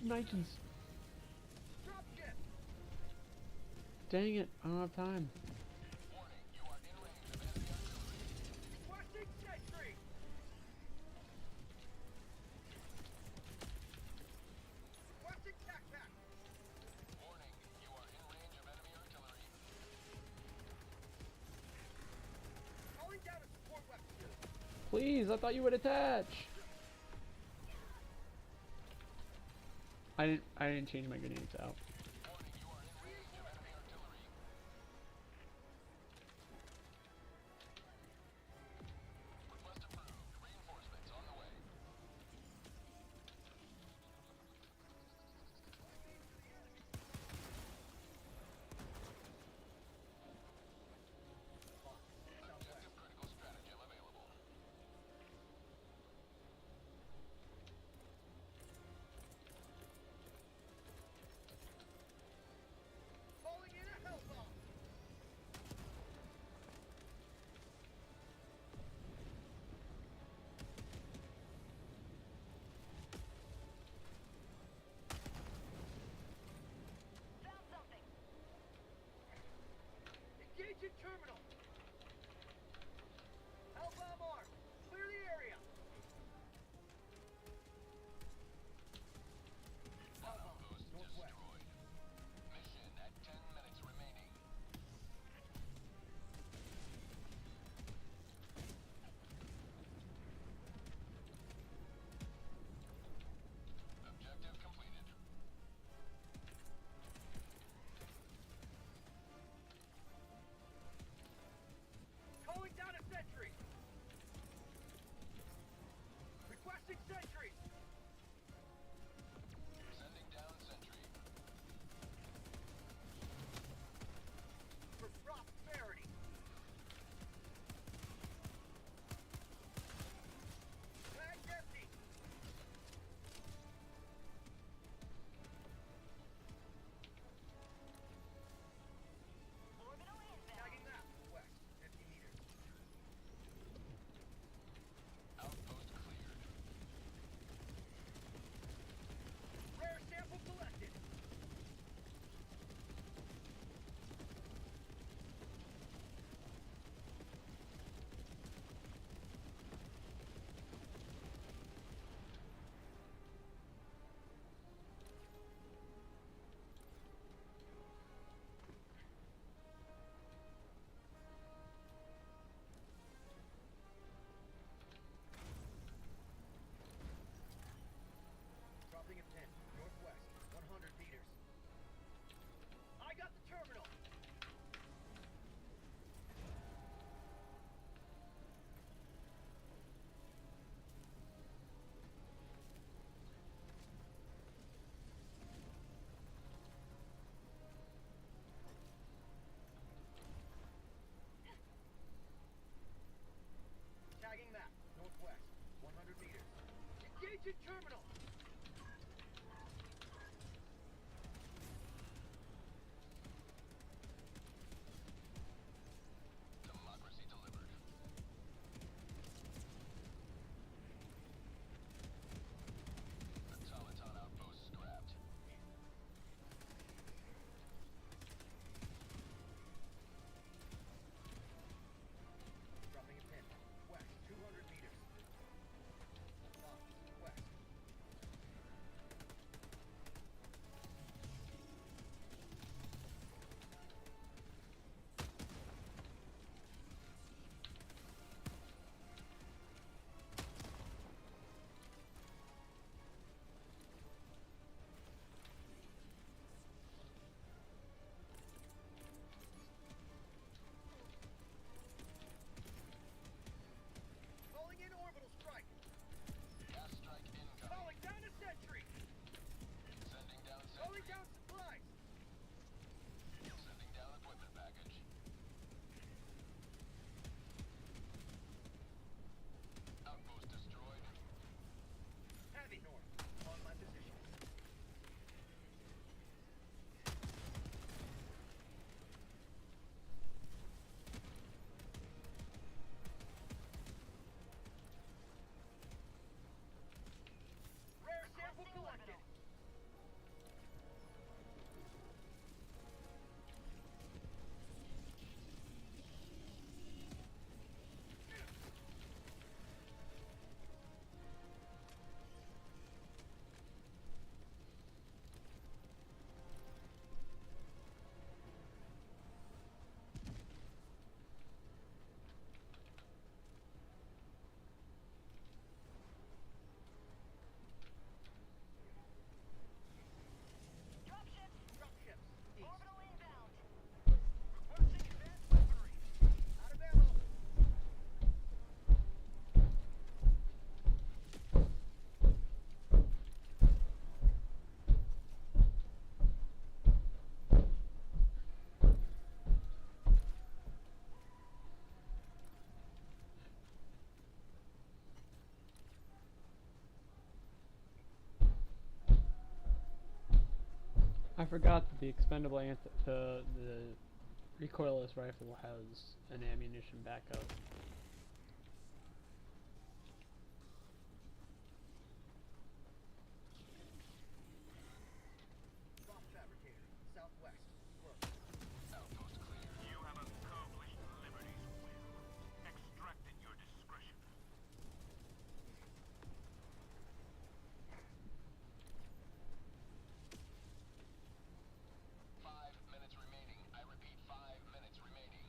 Nikes. Dang it, I don't have time. Watching sentry. Watching tac-tac. Warning, you are in range of enemy artillery. Calling down a support weapon. Please, I thought you would attach. I didn't change my grenades out. Engaging sentry! Sending down sentry. For prosperity. Bag's empty. Orbital inbound. Tagging that. West, 50 meters. Outpost cleared. Rare sample collected. Dropping a pin, northwest, 100 meters. I got the terminal! Tagging map, northwest, 100 meters. Engaging terminal! Democracy delivered. Automaton outpost scrapped. Dropping a pin. West, 200 meters. West. Calling in orbital strike. Gas strike incoming. Calling down a sentry. Sending down sentry. Calling down supplies. Sending down equipment package. Outpost destroyed. Heavy north. On my position. Rare sample collected. Dropships. East. Orbital inbound. Requesting advanced weaponry. Out of ammo. I forgot that the expendable the recoilless rifle has an ammunition backup. Drop fabricator. Southwest. Work. Outpost clear. You have accomplished liberty's will. Extract at your discretion. 5 minutes remaining. I repeat, 5 minutes remaining.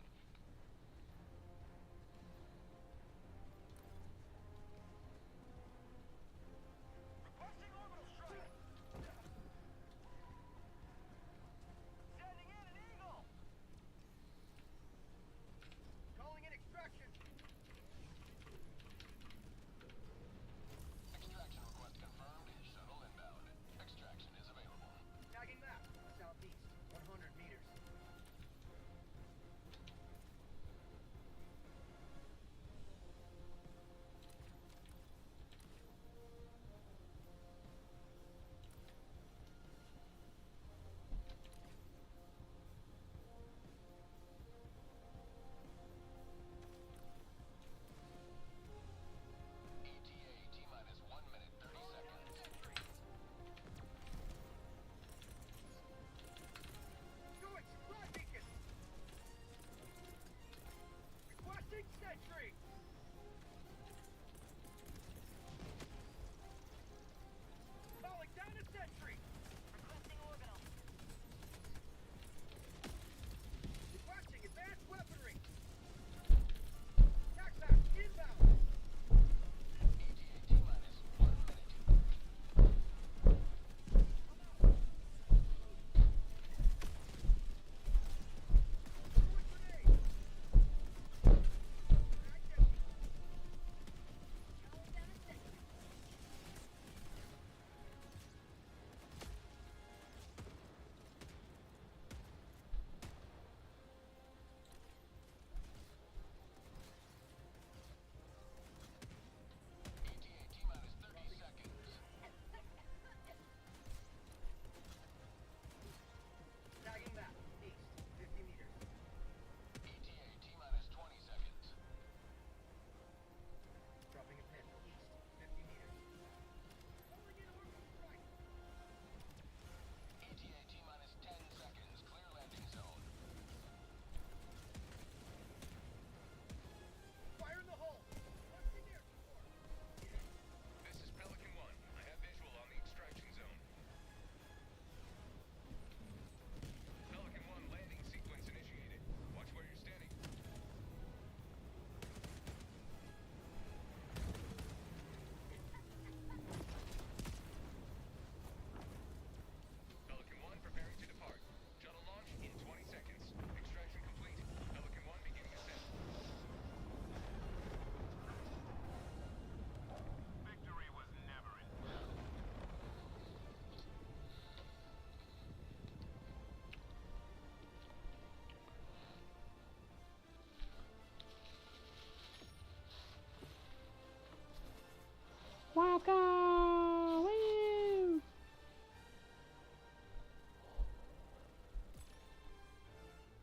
go! Woo!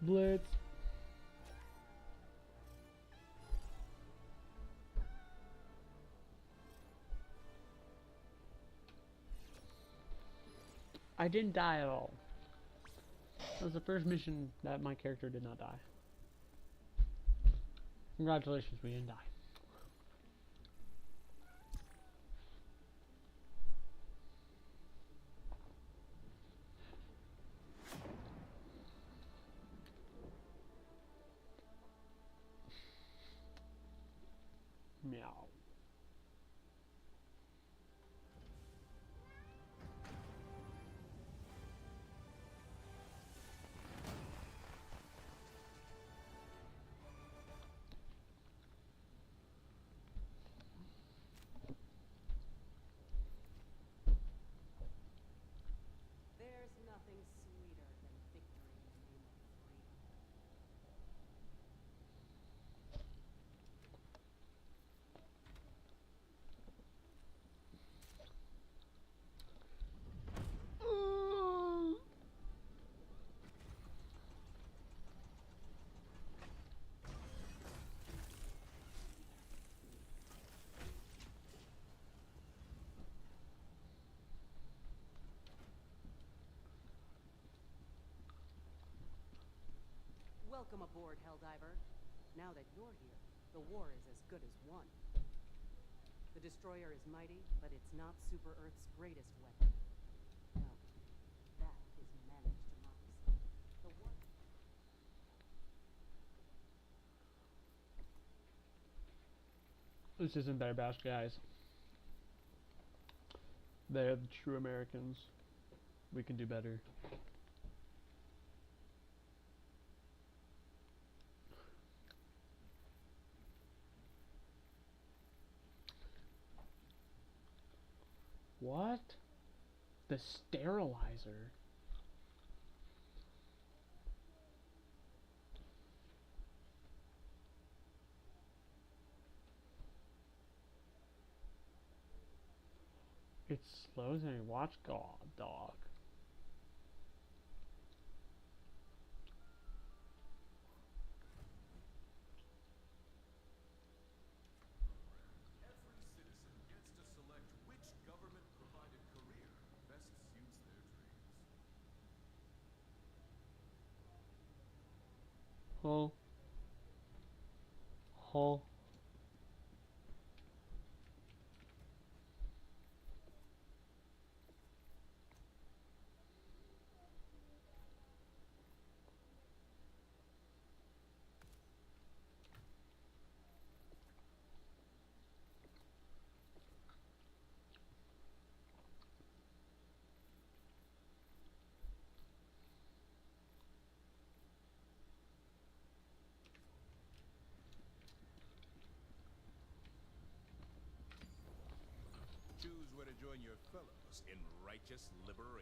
Blitz. I didn't die at all. That was the first mission that my character did not die. Congratulations, we didn't die. Meow. There's nothing sweeter than victory in the name of freedom. Welcome aboard, Helldiver. Now that you're here, the war is as good as won. The destroyer is mighty, but it's not Super Earth's greatest weapon. No, that is managed democracy. The one. This isn't their best, guys. They're the true Americans. We can do better. What? The sterilizer? It slows and watch God, dog. Every citizen gets to select which government-provided career best suits their dreams. Oh. Oh. Choose where to join your fellows in righteous liberation.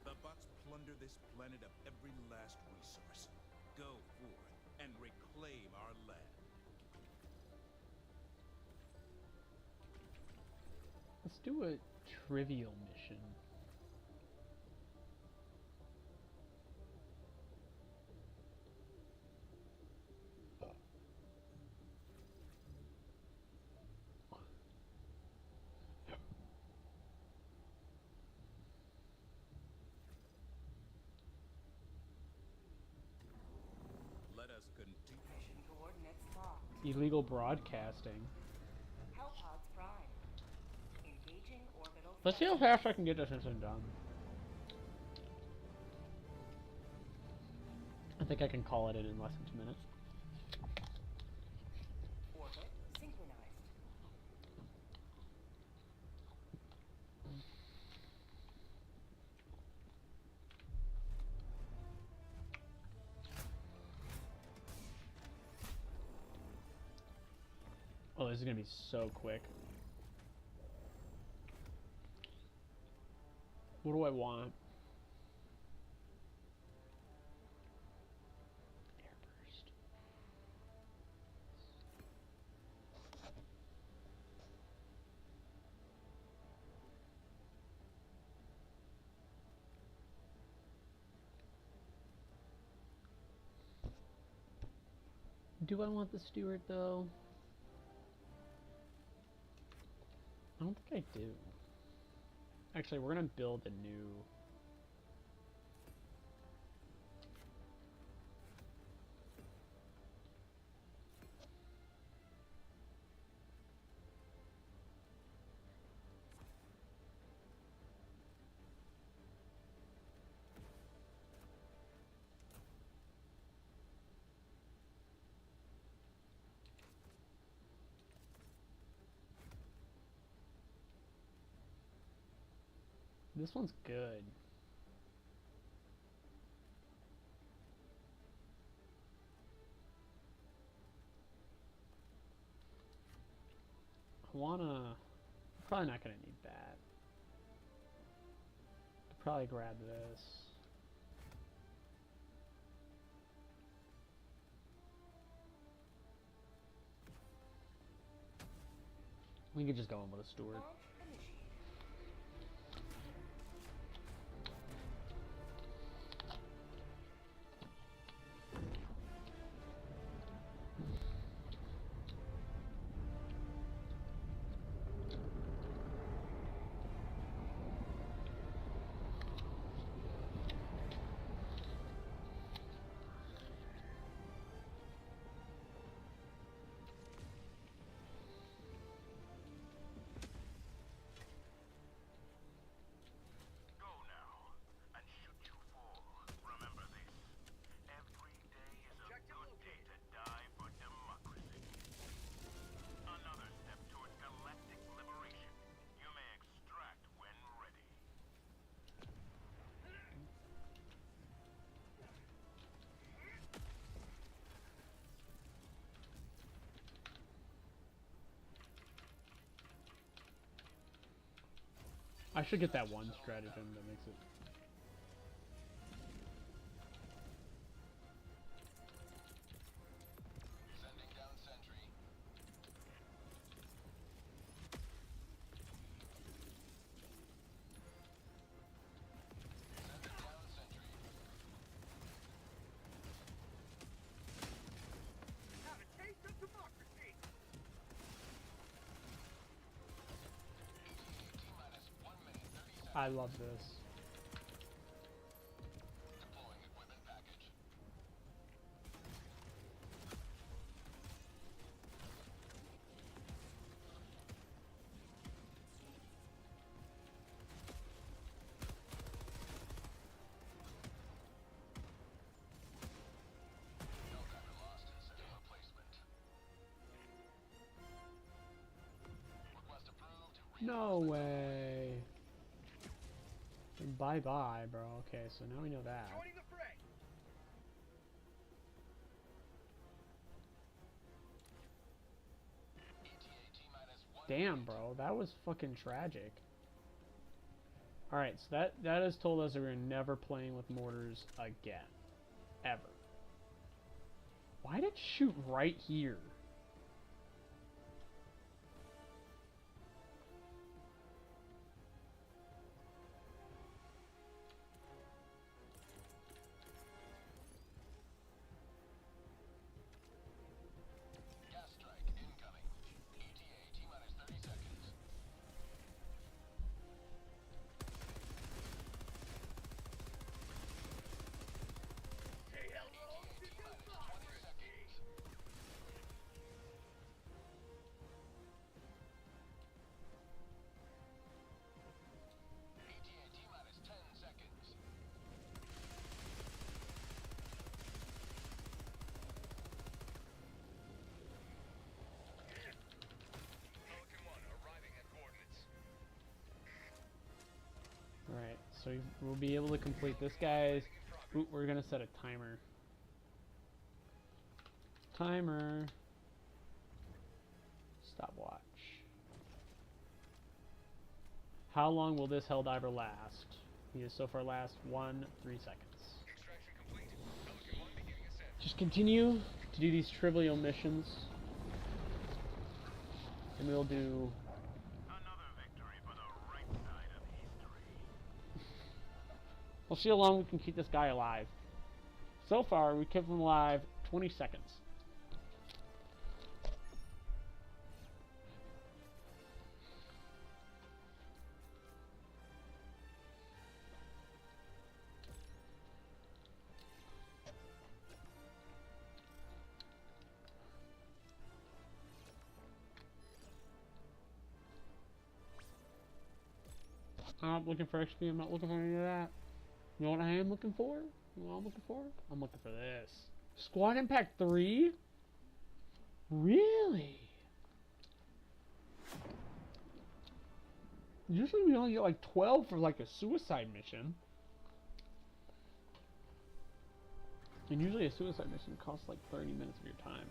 The bots plunder this planet of every last resource. Go forth and reclaim our land. Let's do a trivial mission. Let us continue. Mission coordinates locked. Illegal broadcasting. Hellpods prime. Engaging orbital. Let's see how fast I can get this mission done. I think I can call it in less than 2 minutes. Orbit synchronized. this is gonna be so quick. What do I want? Airburst. Do I want the Stewart though? I don't think I do. Actually, we're gonna build a new. This one's good. I wanna... Probably not gonna need that. Could probably grab this. We could just go in with a Stewart. I should get that one stratagem that makes it. I love this. No way. Bye bye, bro. Okay, so now we know that. Damn, bro, that was fucking tragic. Alright, so that has told us that we're never playing with mortars again. Ever. Why did it shoot right here? Alright, so we'll be able to complete this guy's... Ooh, we're gonna set a timer. Timer. Stopwatch. How long will this Helldiver last? He has so far last 3 seconds. Just continue to do these trivial missions. And we'll do... We'll see how long we can keep this guy alive. So far, we kept him alive 20 seconds. I'm not looking for XP, I'm not looking for any of that. You know what I am looking for? You know what I'm looking for? I'm looking for this. Squad Impact 3? Really? Usually we only get like 12 for like a suicide mission. And usually a suicide mission costs like 30 minutes of your time.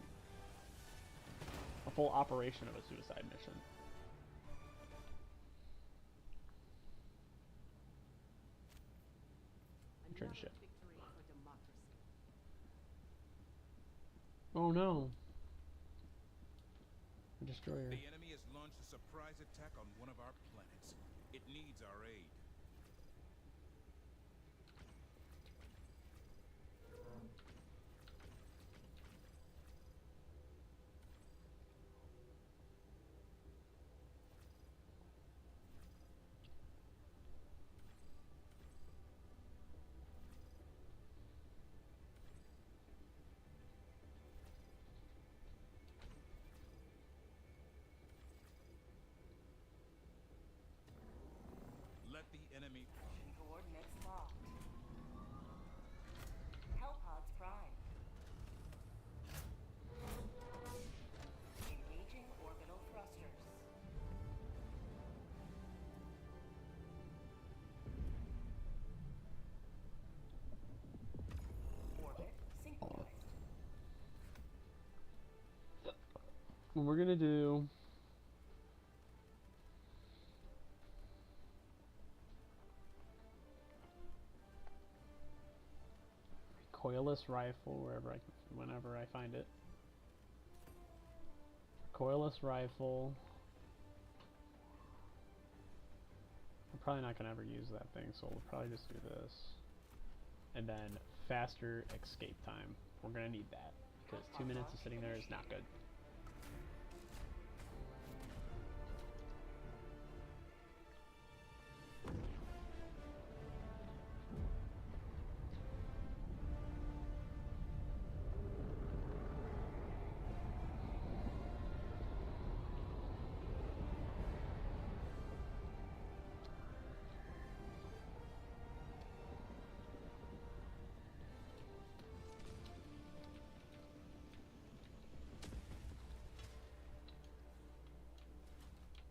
A full operation of a suicide mission. Internship. Oh no. A destroyer. The enemy has launched a surprise attack on one of our planets. It needs our aid. Let the enemy. Coordinates locked. Hellpods prime. Engaging orbital thrusters. Orbit synchronized. What we're gonna do. Recoilless rifle whenever I find it. Recoilless rifle. I'm probably not gonna ever use that thing, so we'll probably just do this. And then faster escape time. We're gonna need that because 2 minutes of sitting there is not good.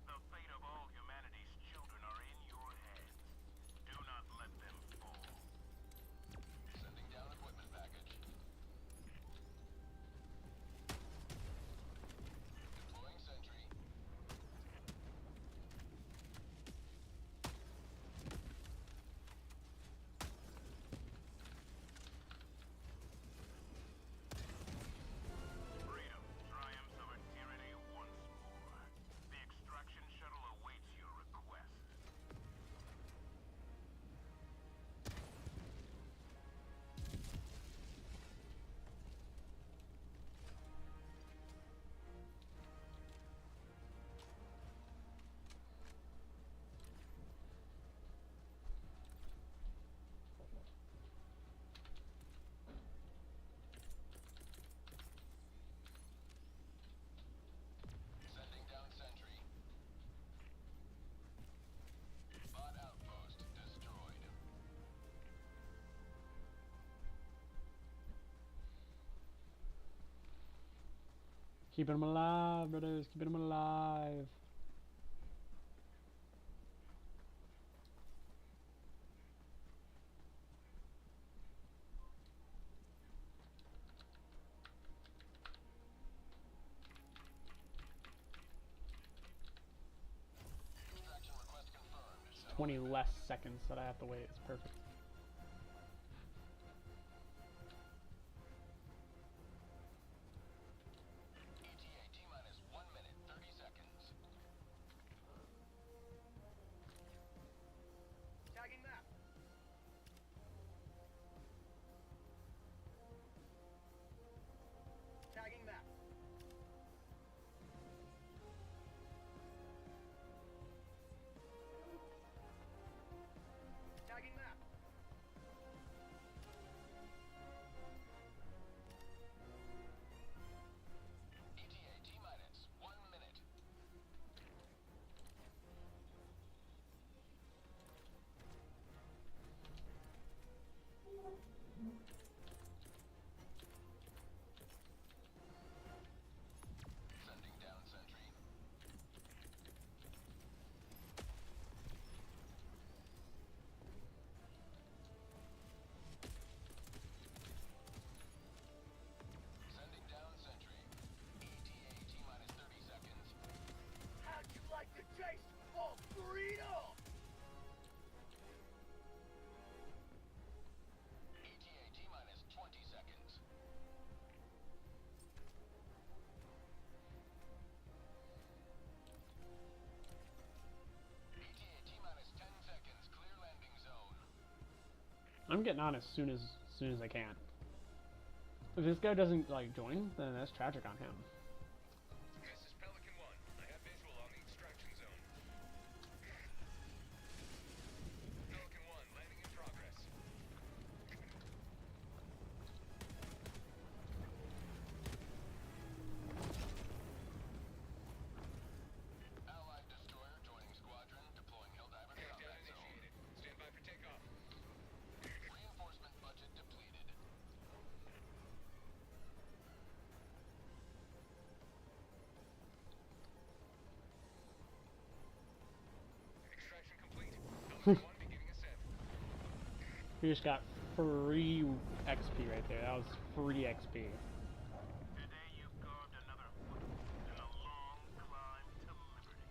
The fate of all humanity's children are in your hands. Do not let them fall. Sending down equipment package. Deploying sentry. Freedom triumphs over tyranny once more. The extraction shuttle awaits your request. Sending down sentry. Bot outpost destroyed. Keeping them alive, brothers. Keeping them alive. 20 less seconds that I have to wait. It's perfect. ETA T-minus 1 minute, 30 seconds. Tagging map. Tagging map. Tagging map. ETA T-minus 1 minute. Sending down sentry. Sending down sentry. ETA T-minus 30 seconds. How'd you like the taste of freedom? ETA T-minus 20 seconds. ETA T-minus 10 seconds. Clear landing zone. I'm getting on as soon as I can. If this guy doesn't like join, then that's tragic on him. This is Pelican 1. I have visual on the extraction zone. Pelican 1, landing in progress. Allied destroyer joining squadron, deploying Helldiver combat zone. Stand by for takeoff. Reinforcement budget depleted. Extraction complete. Pelican 1 beginning ascent. We just got free XP right there. That was free XP. Today you've carved another foot in a long climb to liberty.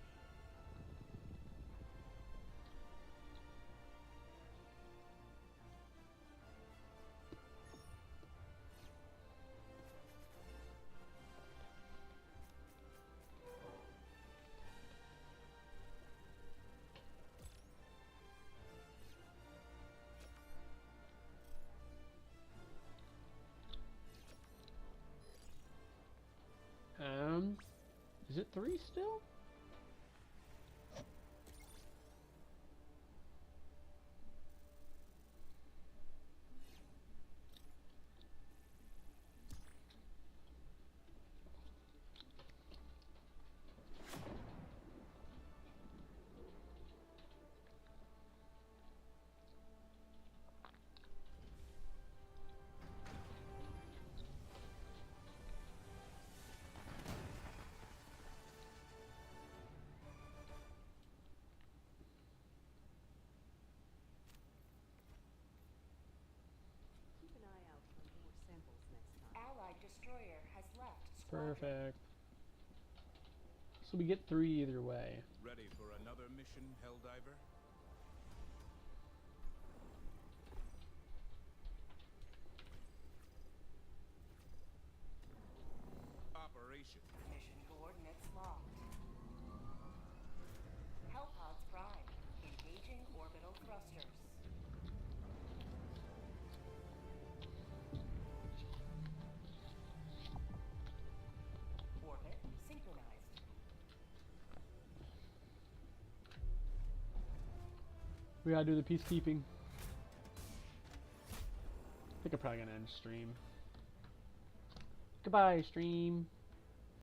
Is it 3 still? Keep an eye out for more samples next time. Allied destroyer has left. Perfect. So we get 3 either way. Ready for another mission, Helldiver? Operation. Mission coordinates locked. Hellpods prime. Engaging orbital thrusters. Orbit synchronized. We gotta do the peacekeeping. I think I'm probably gonna end stream. Goodbye, stream.